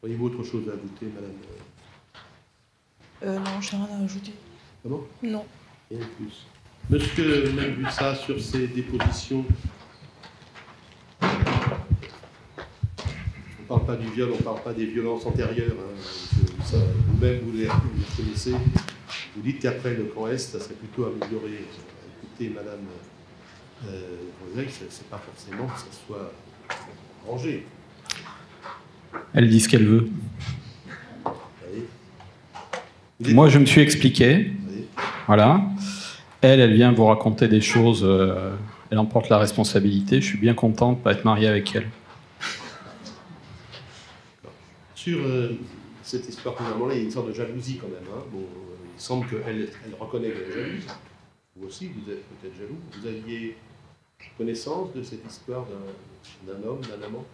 Voyez-vous autre chose à ajouter, madame? Non, je n'ai rien à ajouter. Comment? Non. Rien de plus. Monsieur Menbussa, sur ces dépositions, on ne parle pas du viol, on ne parle pas des violences antérieures. Hein. Vous-même, vous les connaissez. Vous dites qu'après le camp Est, ça serait plutôt amélioré. Écoutez, madame Rosel, ce n'est pas forcément que ça soit rangé. Elle dit ce qu'elle veut. Oui. Moi, je me suis expliqué. Oui. Voilà. Elle vient vous raconter des choses. Elle en porte la responsabilité. Je suis bien content de ne pas être marié avec elle. Sur cette histoire, finalement, il y a une sorte de jalousie quand même. Hein. Bon, il semble qu'elle reconnaît qu'elle est jalouse. Vous aussi, vous êtes peut-être jaloux. Vous aviez connaissance de cette histoire d'un homme, d'un amant?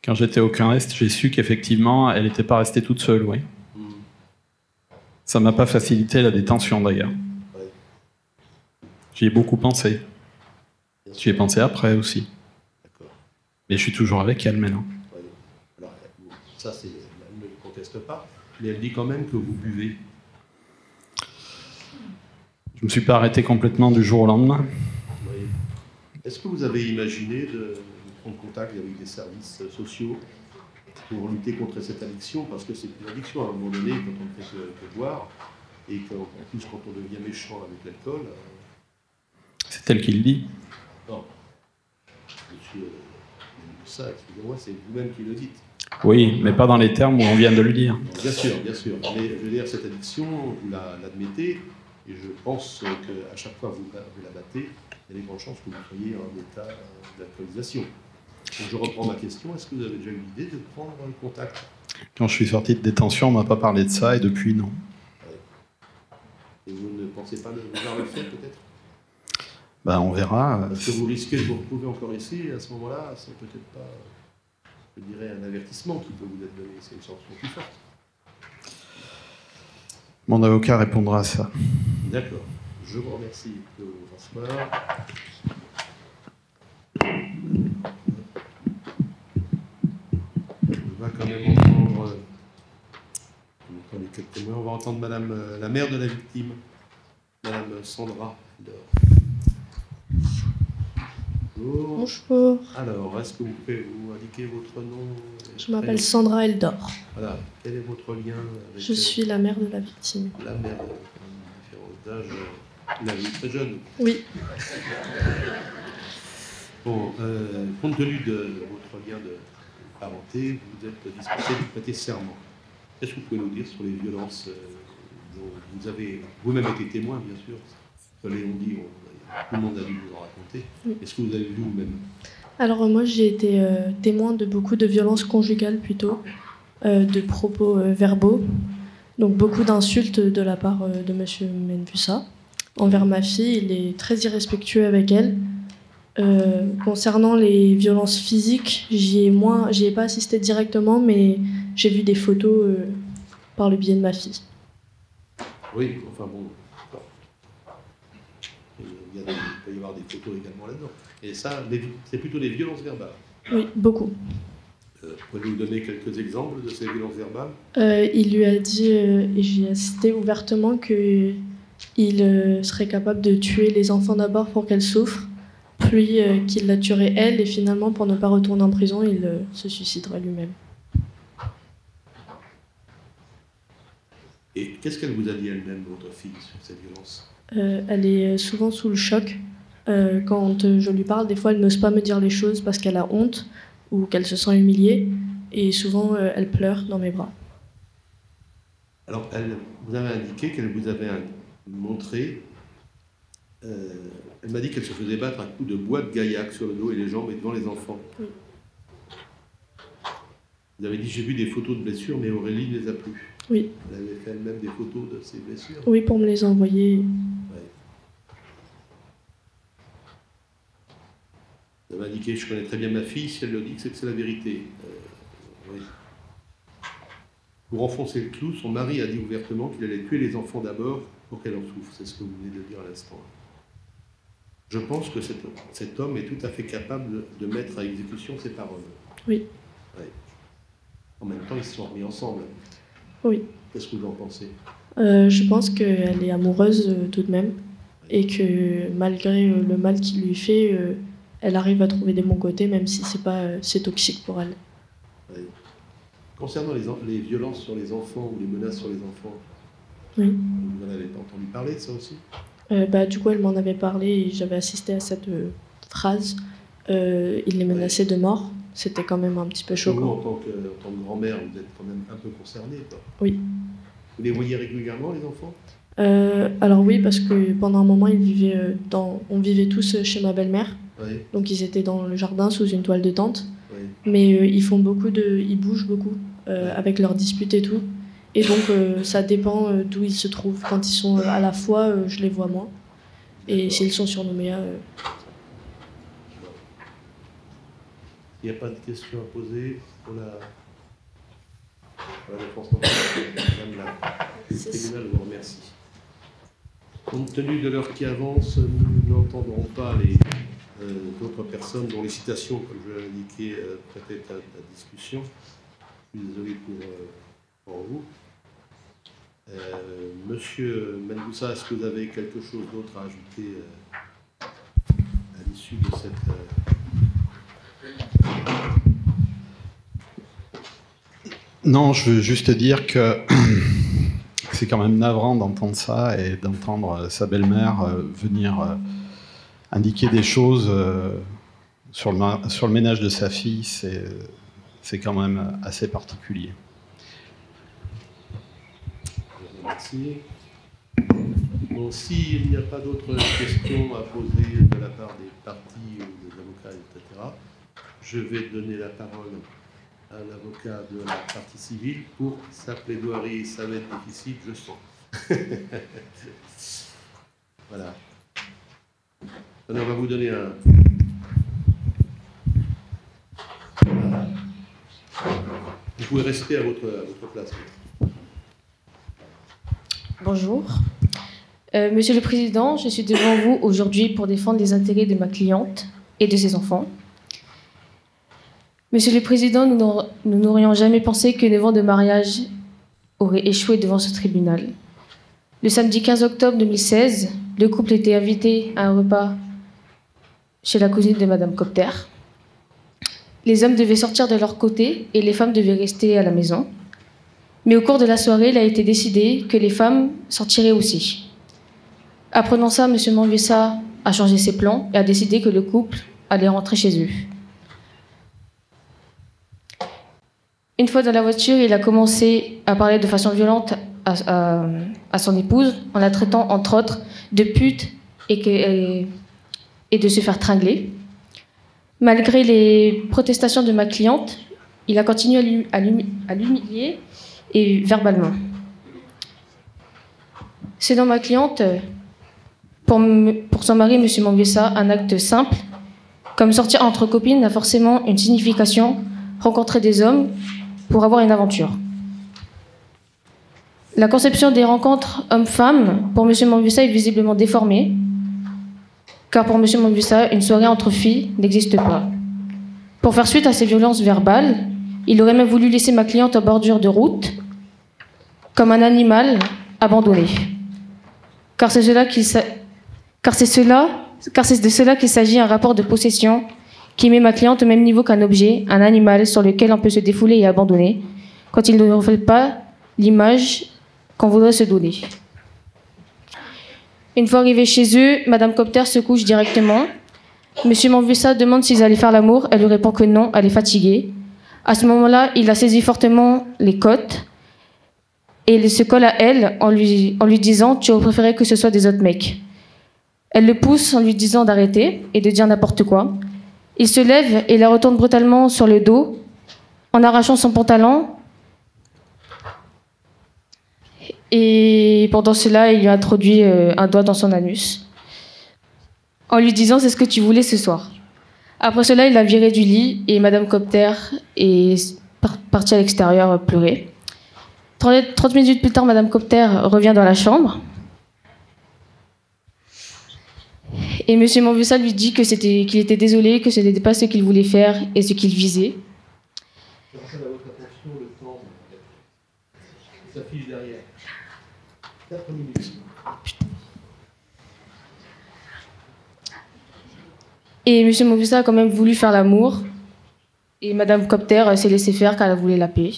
Quand j'étais au camp Est, j'ai su qu'effectivement, elle n'était pas restée toute seule, oui. Ça ne m'a pas facilité la détention, d'ailleurs. Ouais. J'y ai beaucoup pensé. J'y ai pensé après aussi. D'accord. Mais je suis toujours avec elle maintenant. Ouais. Alors, ça, elle ne le conteste pas, mais elle dit quand même que vous buvez. Je ne me suis pas arrêté complètement du jour au lendemain. Oui. Est-ce que vous avez imaginé de prendre contact avec des services sociaux pour lutter contre cette addiction? Parce que c'est une addiction à un moment donné, quand on ne fait que boire, et qu'en plus quand on devient méchant avec l'alcool. C'est elle qui le dit. Non. Monsieur, ça, excusez-moi, c'est vous-même qui le dites. Oui, mais pas dans les termes où on vient de le dire. Bien sûr, bien sûr. Mais je veux dire, cette addiction, vous l'admettez, et je pense qu'à chaque fois que vous la battez, il y a des grandes chances que vous soyez en état d'alcoolisation. Donc je reprends ma question, est-ce que vous avez déjà eu l'idée de prendre contact? Quand je suis sorti de détention, on ne m'a pas parlé de ça, et depuis, non. Ouais. Et vous ne pensez pas vouloir le faire, peut-être? Ben, on verra. Parce que vous risquez de vous retrouver encore ici, et à ce moment-là, c'est peut-être pas, je dirais, un avertissement qui peut vous être donné, c'est une sanction plus forte. Mon avocat répondra à ça. D'accord. Je vous remercie de vous asseoir. On va quand même entendre quelques témoins. On va entendre madame la mère de la victime, madame Sandra. Bonjour. Bonjour, Alors, est-ce que vous pouvez vous indiquer votre nom? je m'appelle Sandra Eldor. Voilà. Quel est votre lien avec Je suis la mère de la victime. la mère, différence d'âge, la vie très jeune? Oui. Bon, compte tenu de votre lien de parenté, vous êtes dispensé de prêter serment. Qu'est-ce que vous pouvez nous dire sur les violences dont vous avez vous-même été témoin, bien sûr? Que Léon dit, tout le monde a dû vous en raconter. Oui. Est-ce que vous avez vu vous-même? Alors moi j'ai été témoin de beaucoup de violences conjugales plutôt, de propos verbaux, donc beaucoup d'insultes de la part de Monsieur Menbussa envers ma fille. Il est très irrespectueux avec elle. Concernant les violences physiques, j'y ai pas assisté directement, mais j'ai vu des photos par le biais de ma fille. Oui, enfin bon. peut y avoir des photos également là-dedans. Et ça, c'est plutôt des violences verbales. Oui, beaucoup. Pouvez-vous nous donner quelques exemples de ces violences verbales? Il lui a dit, et j'ai assisté ouvertement, qu'il serait capable de tuer les enfants d'abord pour qu'elles souffrent, puis qu'il la tuerait elle, et finalement, pour ne pas retourner en prison, il se suiciderait lui-même. Et qu'est-ce qu'elle vous a dit elle-même, votre fille, sur ces violences? Elle est souvent sous le choc. Quand je lui parle, des fois, elle n'ose pas me dire les choses parce qu'elle a honte ou qu'elle se sent humiliée. Et souvent, elle pleure dans mes bras. Alors, vous avez indiqué qu'elle vous avait montré... elle m'a dit qu'elle se faisait battre un coup de bois de gaillac sur le dos et les jambes et devant les enfants. Oui. Vous avez dit, j'ai vu des photos de blessures, mais Aurélie ne les a plus. Oui. Elle avait fait elle-même des photos de ses blessures. Oui, pour me les envoyer. Ouais. Vous avez indiqué, je connais très bien ma fille, si elle le dit, c'est que c'est la vérité. Oui. Pour enfoncer le clou, son mari a dit ouvertement qu'il allait tuer les enfants d'abord pour qu'elle en souffre. C'est ce que vous venez de dire à l'instant. Je pense que cet homme est tout à fait capable de mettre à exécution ses paroles. Oui. Ouais. En même temps, ils se sont remis ensemble. Oui. Qu'est-ce que vous en pensez? Je pense qu'elle est amoureuse tout de même. Et que malgré le mal qu'il lui fait, elle arrive à trouver des bons côtés, même si c'est toxique pour elle. Oui. Concernant les violences sur les enfants ou les menaces sur les enfants, oui. Vous n'en avez pas entendu parler de ça aussi? Du coup, elle m'en avait parlé et j'avais assisté à cette phrase. Il les menaçait de mort. C'était quand même un petit peu choquant. Vous, en tant que grand-mère, vous êtes quand même un peu concernée, quoi. Oui. Vous les voyez régulièrement, les enfants? Alors oui, parce que pendant un moment, on vivait tous chez ma belle-mère. Oui. Donc ils étaient dans le jardin sous une toile de tente. Oui. Mais ils bougent beaucoup avec leurs disputes et tout. Et donc ça dépend d'où ils se trouvent. Quand ils sont à la fois, je les vois moins. Et s'ils sont sur Nouméa... Il n'y a pas de questions à poser pour la défense non. Madame la tribunal vous remercie. Compte tenu de l'heure qui avance, nous n'entendrons pas d'autres personnes dont les citations, comme je l'ai indiqué, prêtaient à la discussion. Je suis désolé pour vous. Monsieur Menboussa, est-ce que vous avez quelque chose d'autre à ajouter à l'issue de cette... Non, je veux juste dire que c'est quand même navrant d'entendre ça et d'entendre sa belle-mère venir indiquer des choses sur le ménage de sa fille. C'est quand même assez particulier. Merci. Bon, s'il n'y a pas d'autres questions à poser de la part des parties ou des avocats, etc., je vais donner la parole à l'avocat de la partie civile pour sa plaidoirie. Ça va être difficile, je sens. Voilà. Alors, on va vous donner un... Voilà. Vous pouvez rester à votre place. Bonjour. Monsieur le Président, je suis devant vous aujourd'hui pour défendre les intérêts de ma cliente et de ses enfants. Monsieur le Président, nous n'aurions jamais pensé que 9 ans de mariage auraient échoué devant ce tribunal. Le samedi 15 octobre 2016, le couple était invité à un repas chez la cousine de Madame Copter. Les hommes devaient sortir de leur côté et les femmes devaient rester à la maison. Mais au cours de la soirée, il a été décidé que les femmes sortiraient aussi. Apprenant ça, M. Manvessa a changé ses plans et a décidé que le couple allait rentrer chez eux. Une fois dans la voiture, il a commencé à parler de façon violente à son épouse, en la traitant entre autres de pute et de se faire tringler. Malgré les protestations de ma cliente, il a continué à l'humilier et verbalement. Selon ma cliente, pour son mari, M. Manvessa, un acte simple, comme sortir entre copines, n'a forcément une signification, rencontrer des hommes pour avoir une aventure. La conception des rencontres hommes-femmes pour M. Manvessa est visiblement déformée. car pour M. Manvussa, une soirée entre filles n'existe pas. Pour faire suite à ces violences verbales, il aurait même voulu laisser ma cliente en bordure de route, comme un animal abandonné. Car c'est de cela qu'il s'agit, un rapport de possession qui met ma cliente au même niveau qu'un objet, un animal sur lequel on peut se défouler et abandonner, quand il ne reflète pas l'image qu'on voudrait se donner. Une fois arrivée chez eux, Madame Copter se couche directement. Monsieur Manvussa demande s'ils allaient faire l'amour. Elle lui répond que non, elle est fatiguée. À ce moment-là, il a saisi fortement les côtes et il se colle à elle en lui disant « Tu aurais préféré que ce soit des autres mecs ». Elle le pousse en lui disant d'arrêter et de dire n'importe quoi. Il se lève et la retourne brutalement sur le dos en arrachant son pantalon. Et pendant cela, il lui a introduit un doigt dans son anus en lui disant « C'est ce que tu voulais ce soir ». Après cela, il l'a viré du lit et Madame Copter est partie à l'extérieur pleurer. 30 minutes plus tard, Madame Copter revient dans la chambre. Et M. Manvussa lui dit qu'il était désolé, que ce n'était pas ce qu'il voulait faire et ce qu'il visait. Je rappelle à votre attention le temps qui s'affiche derrière. 4 minutes. Et M. Manvussa a quand même voulu faire l'amour. Et Mme Copter s'est laissée faire car elle voulait la paix.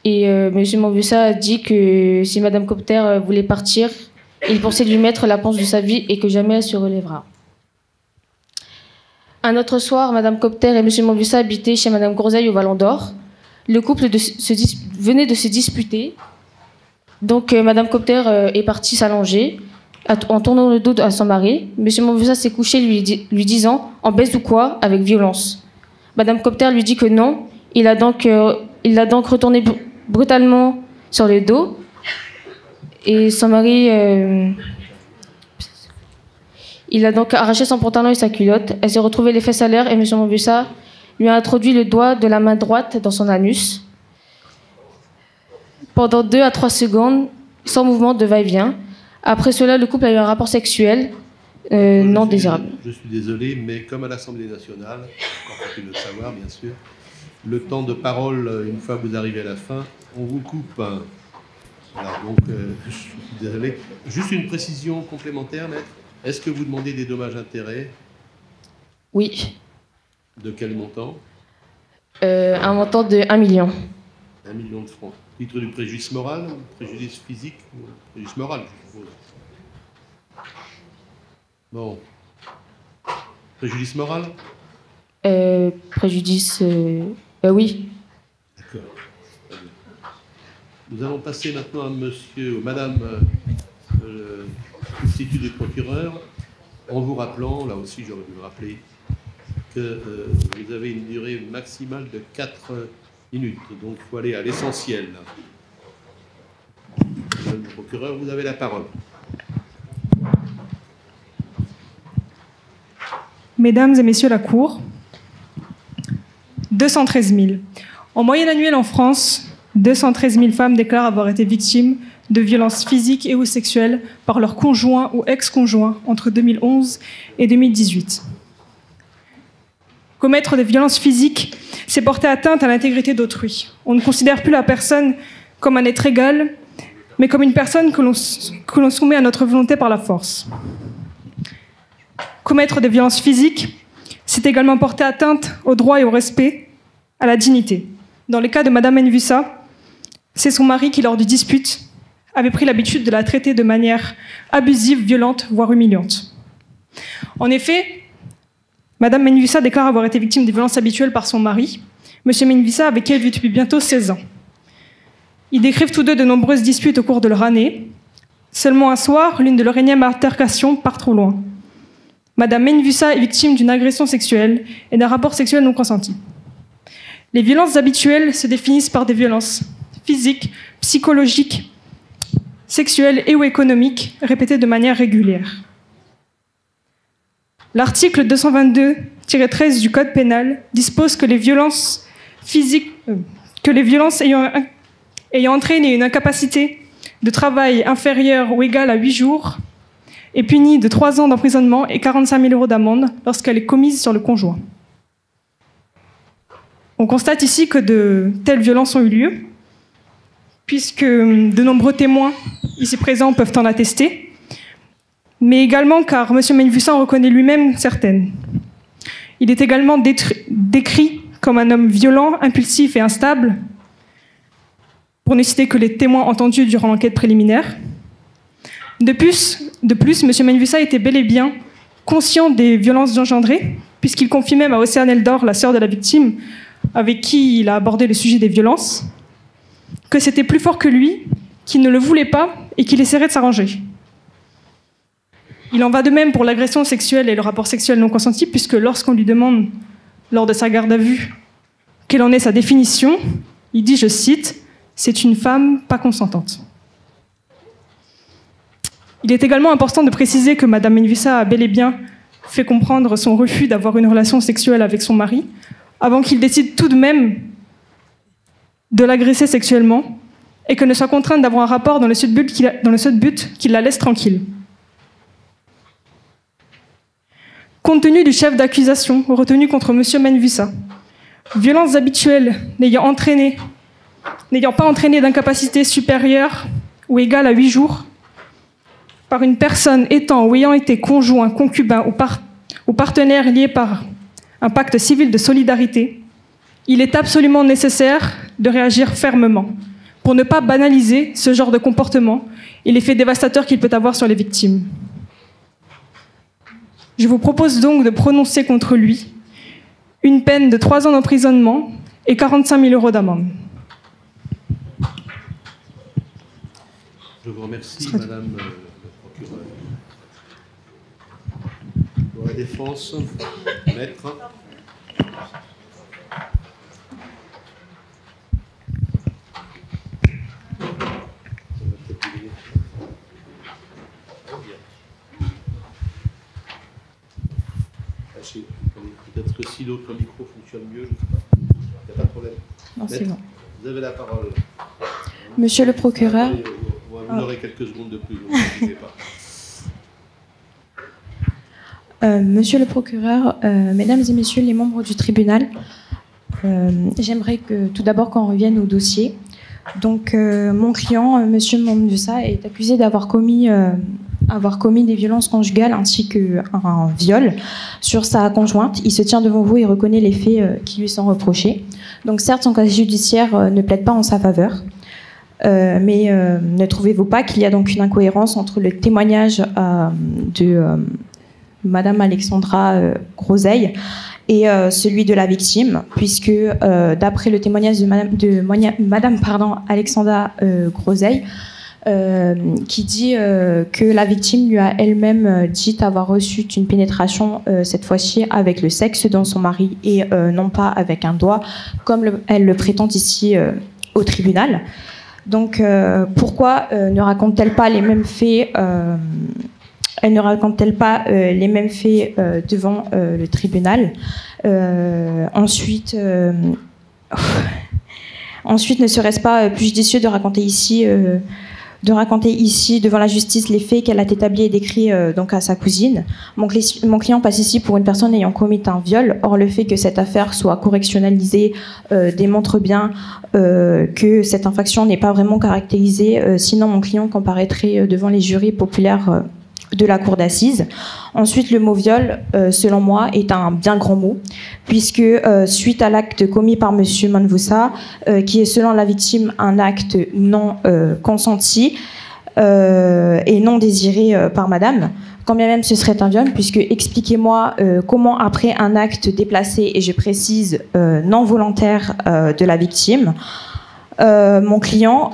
Et M. Manvussa a dit que si Mme Copter voulait partir, il pensait lui mettre la panse de sa vie et que jamais elle se relèvera. Un autre soir, Mme Copter et M. Manvussa habitaient chez Mme Groseille au Vallon d'Or. Le couple venait de se disputer. Donc Mme Copter est partie s'allonger en tournant le dos à son mari. M. Manvussa s'est couché lui disant « En baise ou quoi ?» avec violence. Mme Copter lui dit que non. Il l'a donc retourné brutalement sur le dos. Et son mari, il a donc arraché son pantalon et sa culotte. Elle s'est retrouvée les fesses à l'air et M. Manvussa lui a introduit le doigt de la main droite dans son anus. Pendant 2 à 3 secondes, sans mouvement de va-et-vient. Après cela, le couple a eu un rapport sexuel non désirable. Je suis désolé, mais comme à l'Assemblée nationale, encore faut-il le savoir, bien sûr, le temps de parole, une fois que vous arrivez à la fin, on vous coupe. Alors donc, je suis désolé. Juste une précision complémentaire, maître. Est-ce que vous demandez des dommages-intérêts? Oui. De quel montant? Un montant de 1 million. 1 million de francs. Titre du préjudice moral, préjudice physique, préjudice moral, je suppose. Bon. Préjudice moral? Préjudice... oui. D'accord. Nous allons passer maintenant à monsieur ou madame le substitut du procureur, en vous rappelant, là aussi j'aurais dû le rappeler, que vous avez une durée maximale de 4 minutes. Donc il faut aller à l'essentiel. Madame le procureur, vous avez la parole. Mesdames et messieurs la Cour, 213 000. En moyenne annuelle en France, 213 000 femmes déclarent avoir été victimes de violences physiques et ou sexuelles par leur conjoint ou ex-conjoint entre 2011 et 2018. Commettre des violences physiques, c'est porter atteinte à l'intégrité d'autrui. On ne considère plus la personne comme un être égal, mais comme une personne que l'on soumet à notre volonté par la force. Commettre des violences physiques, c'est également porter atteinte au droit et au respect, à la dignité. Dans le cas de Madame Manvussa, c'est son mari qui, lors de disputes, avait pris l'habitude de la traiter de manière abusive, violente, voire humiliante. En effet, Madame Manvussa déclare avoir été victime des violences habituelles par son mari, Monsieur Manvussa, avec qui elle vit depuis bientôt 16 ans. Ils décrivent tous deux de nombreuses disputes au cours de leur année. Seulement un soir, l'une de leurs énièmes altercations part trop loin. Madame Manvussa est victime d'une agression sexuelle et d'un rapport sexuel non consenti. Les violences habituelles se définissent par des violences physiques, psychologiques, sexuelles et ou économiques répétées de manière régulière. L'article 222-13 du Code pénal dispose que les violences physiques, ayant entraîné une incapacité de travail inférieur ou égal à 8 jours est punie de 3 ans d'emprisonnement et 45 000 € d'amende lorsqu'elle est commise sur le conjoint. On constate ici que de telles violences ont eu lieu, puisque de nombreux témoins ici présents peuvent en attester, mais également car M. Menvusa en reconnaît lui-même certaines. Il est également décrit comme un homme violent, impulsif et instable, pour ne citer que les témoins entendus durant l'enquête préliminaire. De plus, M. Menvusa était bel et bien conscient des violences engendrées, puisqu'il confie même à Océane Eldor, la sœur de la victime, avec qui il a abordé le sujet des violences, que c'était plus fort que lui, qu'il ne le voulait pas et qu'il essaierait de s'arranger. Il en va de même pour l'agression sexuelle et le rapport sexuel non consenti, puisque lorsqu'on lui demande, lors de sa garde à vue, quelle en est sa définition, il dit, je cite, « C'est une femme pas consentante ». Il est également important de préciser que Mme Menvusa a bel et bien fait comprendre son refus d'avoir une relation sexuelle avec son mari, avant qu'il décide tout de même de l'agresser sexuellement et qu'elle ne soit contrainte d'avoir un rapport dans le seul but qu'il la laisse tranquille. Compte tenu du chef d'accusation retenu contre M. Menvusa, violences habituelles n'ayant pas entraîné d'incapacité supérieure ou égale à 8 jours, par une personne étant ou ayant été conjoint, concubin ou partenaire lié par un pacte civil de solidarité, il est absolument nécessaire de réagir fermement pour ne pas banaliser ce genre de comportement et l'effet dévastateur qu'il peut avoir sur les victimes. Je vous propose donc de prononcer contre lui une peine de 3 ans d'emprisonnement et 45 000 € d'amende. Je vous remercie, Madame le procureur. Pour la défense, maître. Peut-être que si l'autre micro fonctionne mieux, je ne sais pas. Il n'y a pas de problème. Non, c'est bon. Vous avez la parole. Monsieur le procureur. Vous aurez quelques secondes de plus, donc ne bougez pas. Monsieur le procureur, mesdames et messieurs les membres du tribunal, j'aimerais que tout d'abord qu'on revienne au dossier. Donc, mon client, monsieur Menvusa, est accusé d'avoir commis des violences conjugales ainsi qu'un viol sur sa conjointe. Il se tient devant vous et reconnaît les faits qui lui sont reprochés. Donc, certes, son casier judiciaire ne plaide pas en sa faveur. Mais ne trouvez-vous pas qu'il y a donc une incohérence entre le témoignage de Madame Alexandra Groseille et celui de la victime, puisque d'après le témoignage de Madame Alexandra Groseille, qui dit que la victime lui a elle-même dit avoir reçu une pénétration, cette fois-ci avec le sexe dans son mari et non pas avec un doigt, comme elle le prétend ici au tribunal. Donc, pourquoi ne raconte-t-elle pas les mêmes faits elle ne raconte-t-elle pas les mêmes faits devant le tribunal? Ensuite, ne serait-ce pas plus judicieux de raconter ici devant la justice les faits qu'elle a établis et décrits donc à sa cousine? Mon client passe ici pour une personne ayant commis un viol. Or, le fait que cette affaire soit correctionnalisée démontre bien que cette infraction n'est pas vraiment caractérisée. Sinon, mon client comparaîtrait devant les jurys populaires de la cour d'assises. Ensuite, le mot viol, selon moi, est un bien grand mot, puisque suite à l'acte commis par M. Menvusa, qui est selon la victime un acte non consenti et non désiré par Madame, quand bien même ce serait un viol, puisque expliquez-moi comment après un acte déplacé, et je précise non volontaire de la victime, mon client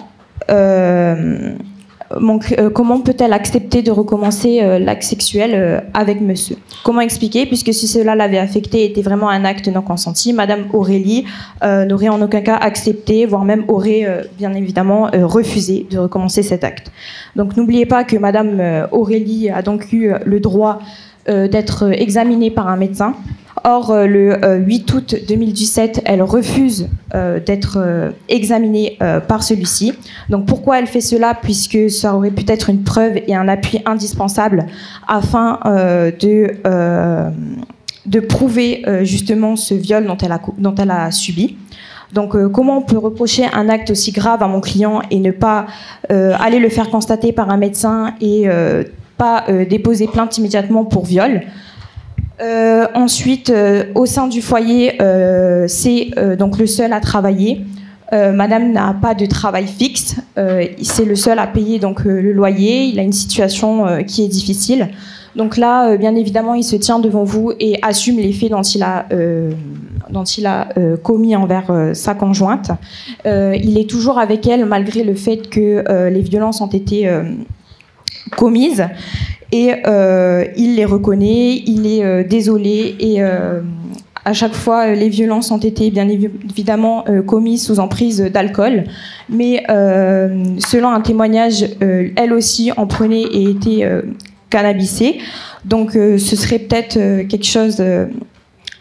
comment peut-elle accepter de recommencer l'acte sexuel avec monsieur? Comment expliquer? Puisque si cela l'avait affecté, était vraiment un acte non consenti, Madame Aurélie n'aurait en aucun cas accepté, voire même aurait bien évidemment refusé de recommencer cet acte. Donc n'oubliez pas que Madame Aurélie a donc eu le droit d'être examinée par un médecin Or, le 8 août 2017, elle refuse d'être examinée par celui-ci. Donc pourquoi elle fait cela? Puisque ça aurait pu être une preuve et un appui indispensable afin de prouver justement ce viol dont elle a subi. Donc comment on peut reprocher un acte aussi grave à mon client et ne pas aller le faire constater par un médecin et pas déposer plainte immédiatement pour viol? Ensuite, au sein du foyer, c'est donc le seul à travailler. Madame n'a pas de travail fixe. C'est le seul à payer donc le loyer. Il a une situation qui est difficile. Donc là, bien évidemment, il se tient devant vous et assume les faits dont il a commis envers sa conjointe. Il est toujours avec elle malgré le fait que les violences ont été commises. Et il les reconnaît, il est désolé et à chaque fois les violences ont été bien évidemment commises sous emprise d'alcool, mais selon un témoignage, elle aussi en prenait et était cannabisée, donc ce serait peut-être quelque chose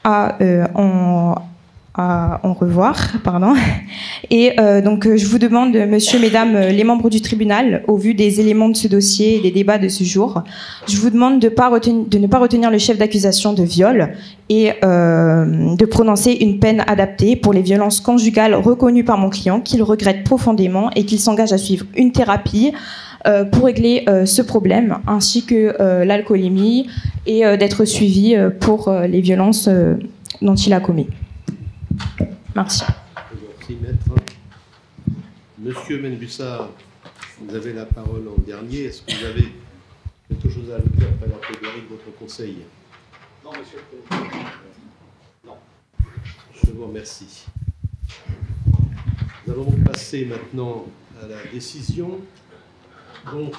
à en revoir, pardon. Et donc je vous demande, monsieur, mesdames, les membres du tribunal, au vu des éléments de ce dossier et des débats de ce jour, je vous demande de ne pas retenir le chef d'accusation de viol et de prononcer une peine adaptée pour les violences conjugales reconnues par mon client, qu'il regrette profondément et qu'il s'engage à suivre une thérapie pour régler ce problème, ainsi que l'alcoolémie, et d'être suivi pour les violences dont il a commis. Merci. Merci, maître. Monsieur Menbussa, vous avez la parole en dernier. Est-ce que vous avez quelque chose à ajouter après la plaidoirie de votre conseil? Non, monsieur le président. Non. Je vous remercie. Nous allons donc passer maintenant à la décision. Donc,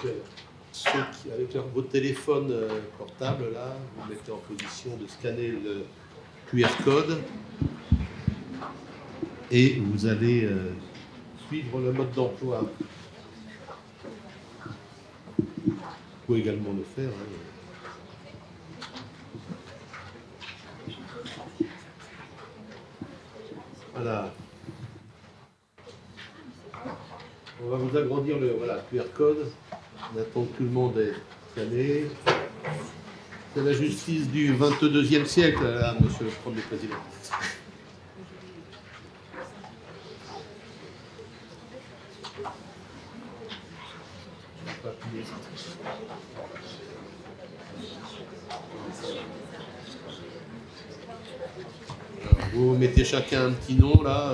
ceux qui, avec votre téléphone portable, là, vous mettez en position de scanner le QR code. Et vous allez suivre le mode d'emploi. Vous pouvez également le faire. Voilà. On va vous agrandir le QR code. On attend que tout le monde est scanné. C'est la justice du 22e siècle, là, monsieur le Premier Président. Alors, vous mettez chacun un petit nom là.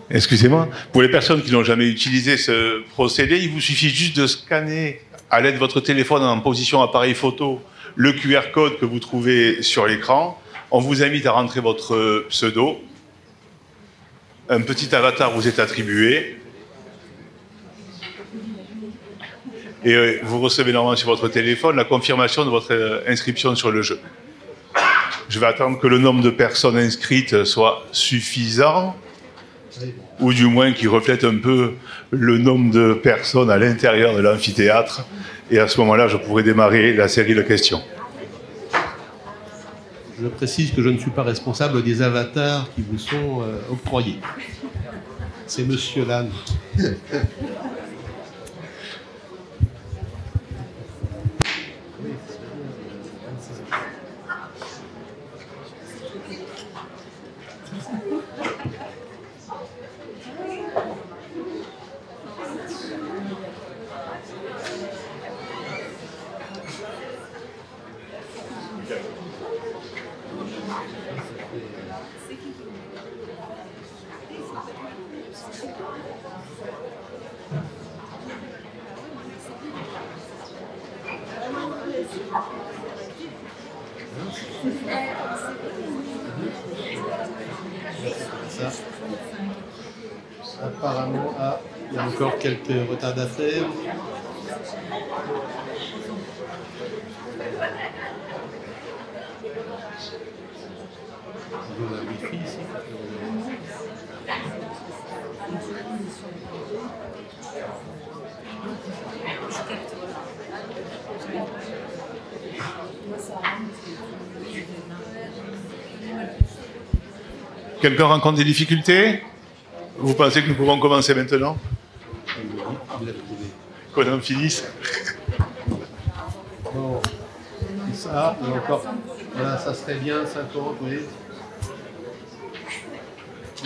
Excusez-moi, pour les personnes qui n'ont jamais utilisé ce procédé, il vous suffit juste de scanner à l'aide de votre téléphone en position appareil photo le QR code que vous trouvez sur l'écran. On vous invite à rentrer votre pseudo. Un petit avatar vous est attribué. Et vous recevez normalement sur votre téléphone la confirmation de votre inscription sur le jeu. Je vais attendre que le nombre de personnes inscrites soit suffisant, ou du moins qui reflète un peu le nombre de personnes à l'intérieur de l'amphithéâtre. Et à ce moment-là, je pourrai démarrer la série de questions. Je précise que je ne suis pas responsable des avatars qui vous sont octroyés. C'est monsieur Lannes. Ça. Apparemment, il y a encore quelques retardataires. On a la Wi-Fi ici. Quelqu'un rencontre des difficultés? Vous pensez que nous pouvons commencer maintenant? Qu'on en finisse? Bon. Et ça, et encore. Voilà, ça serait bien, 50, oui.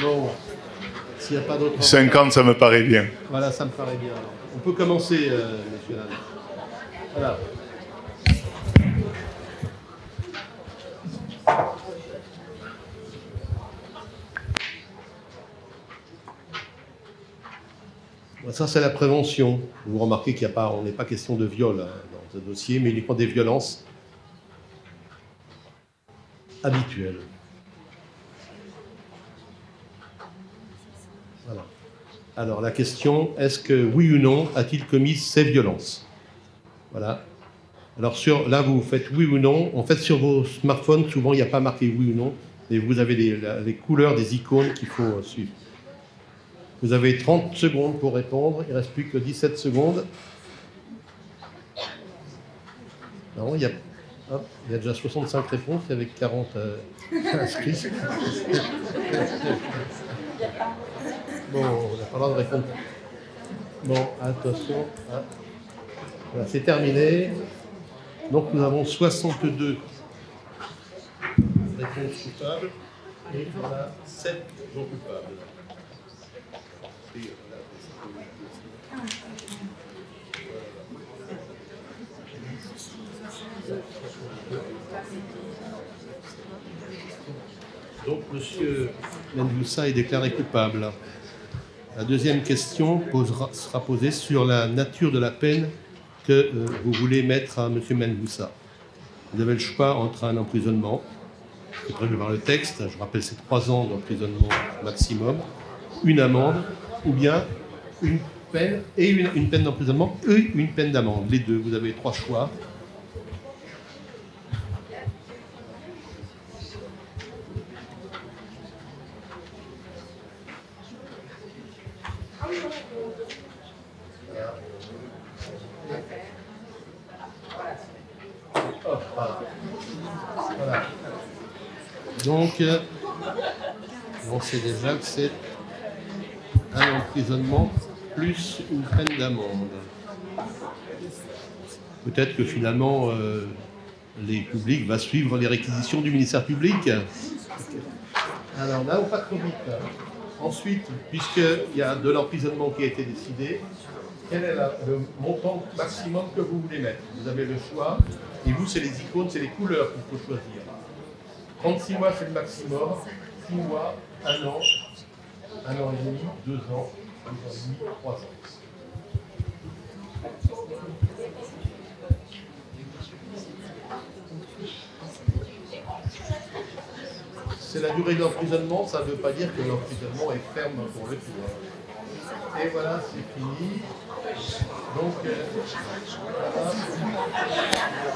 Bon. S'il n'y a pas d'autres... 50, ça me paraît bien. Voilà, ça me paraît bien. On peut commencer, monsieur Lannes. Voilà. Ça, c'est la prévention. Vous remarquez qu'il n'y a pas, on n'est pas question de viol hein, dans ce dossier, mais uniquement des violences habituelles. Voilà. Alors, la question, est-ce que, oui ou non, a-t-il commis ces violences? Voilà. Alors, là, vous faites oui ou non. En fait, sur vos smartphones, souvent, il n'y a pas marqué oui ou non, mais vous avez les couleurs des icônes qu'il faut suivre. Vous avez 30 secondes pour répondre. Il ne reste plus que 17 secondes. Non, il y a déjà 65 réponses avec 40 inscrits. Bon, on n'a pas le droit de répondre. Bon, attention. Voilà, c'est terminé. Donc nous avons 62 réponses coupables et on a 7 non coupables. Donc, M. Menvoussa est déclaré coupable. La deuxième question sera posée sur la nature de la peine que vous voulez mettre à M. Menvoussa. Vous avez le choix entre un emprisonnement, qui est prévu par le texte, je rappelle c'est 3 ans d'emprisonnement maximum, une amende, ou bien une peine et une peine d'emprisonnement et une peine d'amende. Les deux, vous avez 3 choix. Voilà. Donc, on sait déjà que c'est un emprisonnement plus une peine d'amende. Peut-être que finalement, les publics va suivre les réquisitions du ministère public. Alors là, on pas trop vite. Ensuite, puisqu'il y a de l'emprisonnement qui a été décidé, quel est le montant maximum que vous voulez mettre? Vous avez le choix. Et vous, c'est les icônes, c'est les couleurs qu'il faut choisir. 36 mois, c'est le maximum. 6 mois, 1 an, 1 an et demi, 2 ans, 2 ans et demi, 3 ans. C'est la durée de l'emprisonnement, ça ne veut pas dire que l'emprisonnement est ferme pour le tout. Et voilà, c'est fini. Donc, voilà,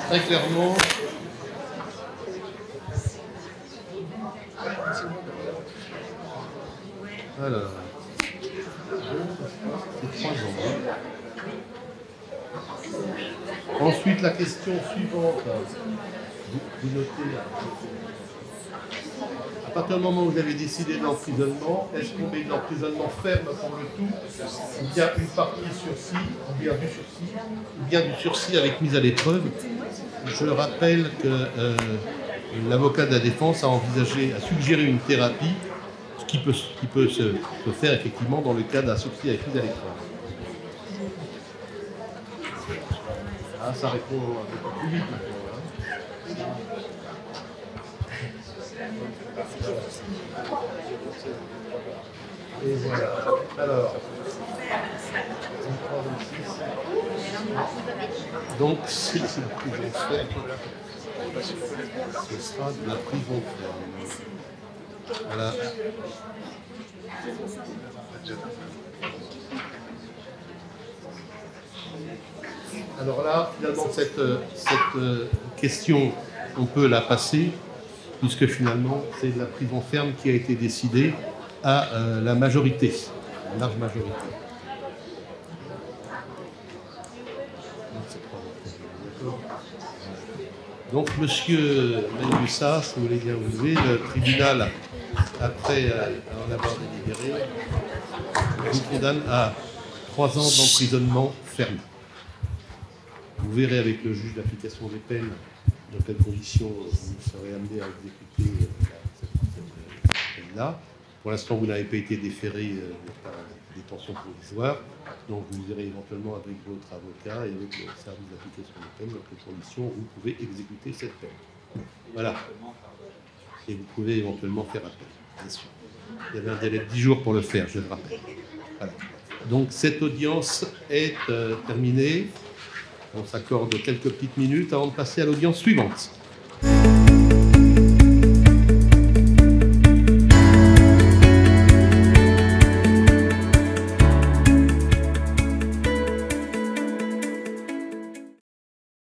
très clairement, alors, c'est 3 ans. Ensuite, la question suivante, vous notez, à partir du moment où vous avez décidé de l'emprisonnement, est-ce qu'on met de l'emprisonnement ferme pour le tout, ou bien une partie sursis, ou bien du sursis, ou bien du sursis avec mise à l'épreuve? Je rappelle que l'avocat de la défense a suggéré une thérapie, ce qui peut se faire effectivement dans le cas d'un sursis avec mise à l'épreuve. Ah, ça répond un peu plus vite maintenant. Et voilà. Alors, donc, si c'est la prison ferme, ce sera de la prison ferme. Voilà. Alors là, finalement, cette question, on peut la passer, puisque finalement, c'est la prison ferme qui a été décidée à la majorité, la large majorité. Donc, monsieur Menvoussa, si vous voulez bien vous lever, le tribunal après en avoir délibéré, vous condamne à 3 ans d'emprisonnement ferme. Vous verrez avec le juge d'application des peines dans quelles conditions vous serez amené à exécuter cette peine-là. Pour l'instant, vous n'avez pas été déféré par détention provisoire, donc vous verrez éventuellement avec votre avocat et avec le service d'application des peines dans quelles conditions vous pouvez exécuter cette peine. Voilà. Et vous pouvez éventuellement faire appel, bien sûr. Il y avait un délai de 10 jours pour le faire, je le rappelle. Voilà. Donc cette audience est terminée. On s'accorde quelques petites minutes avant de passer à l'audience suivante.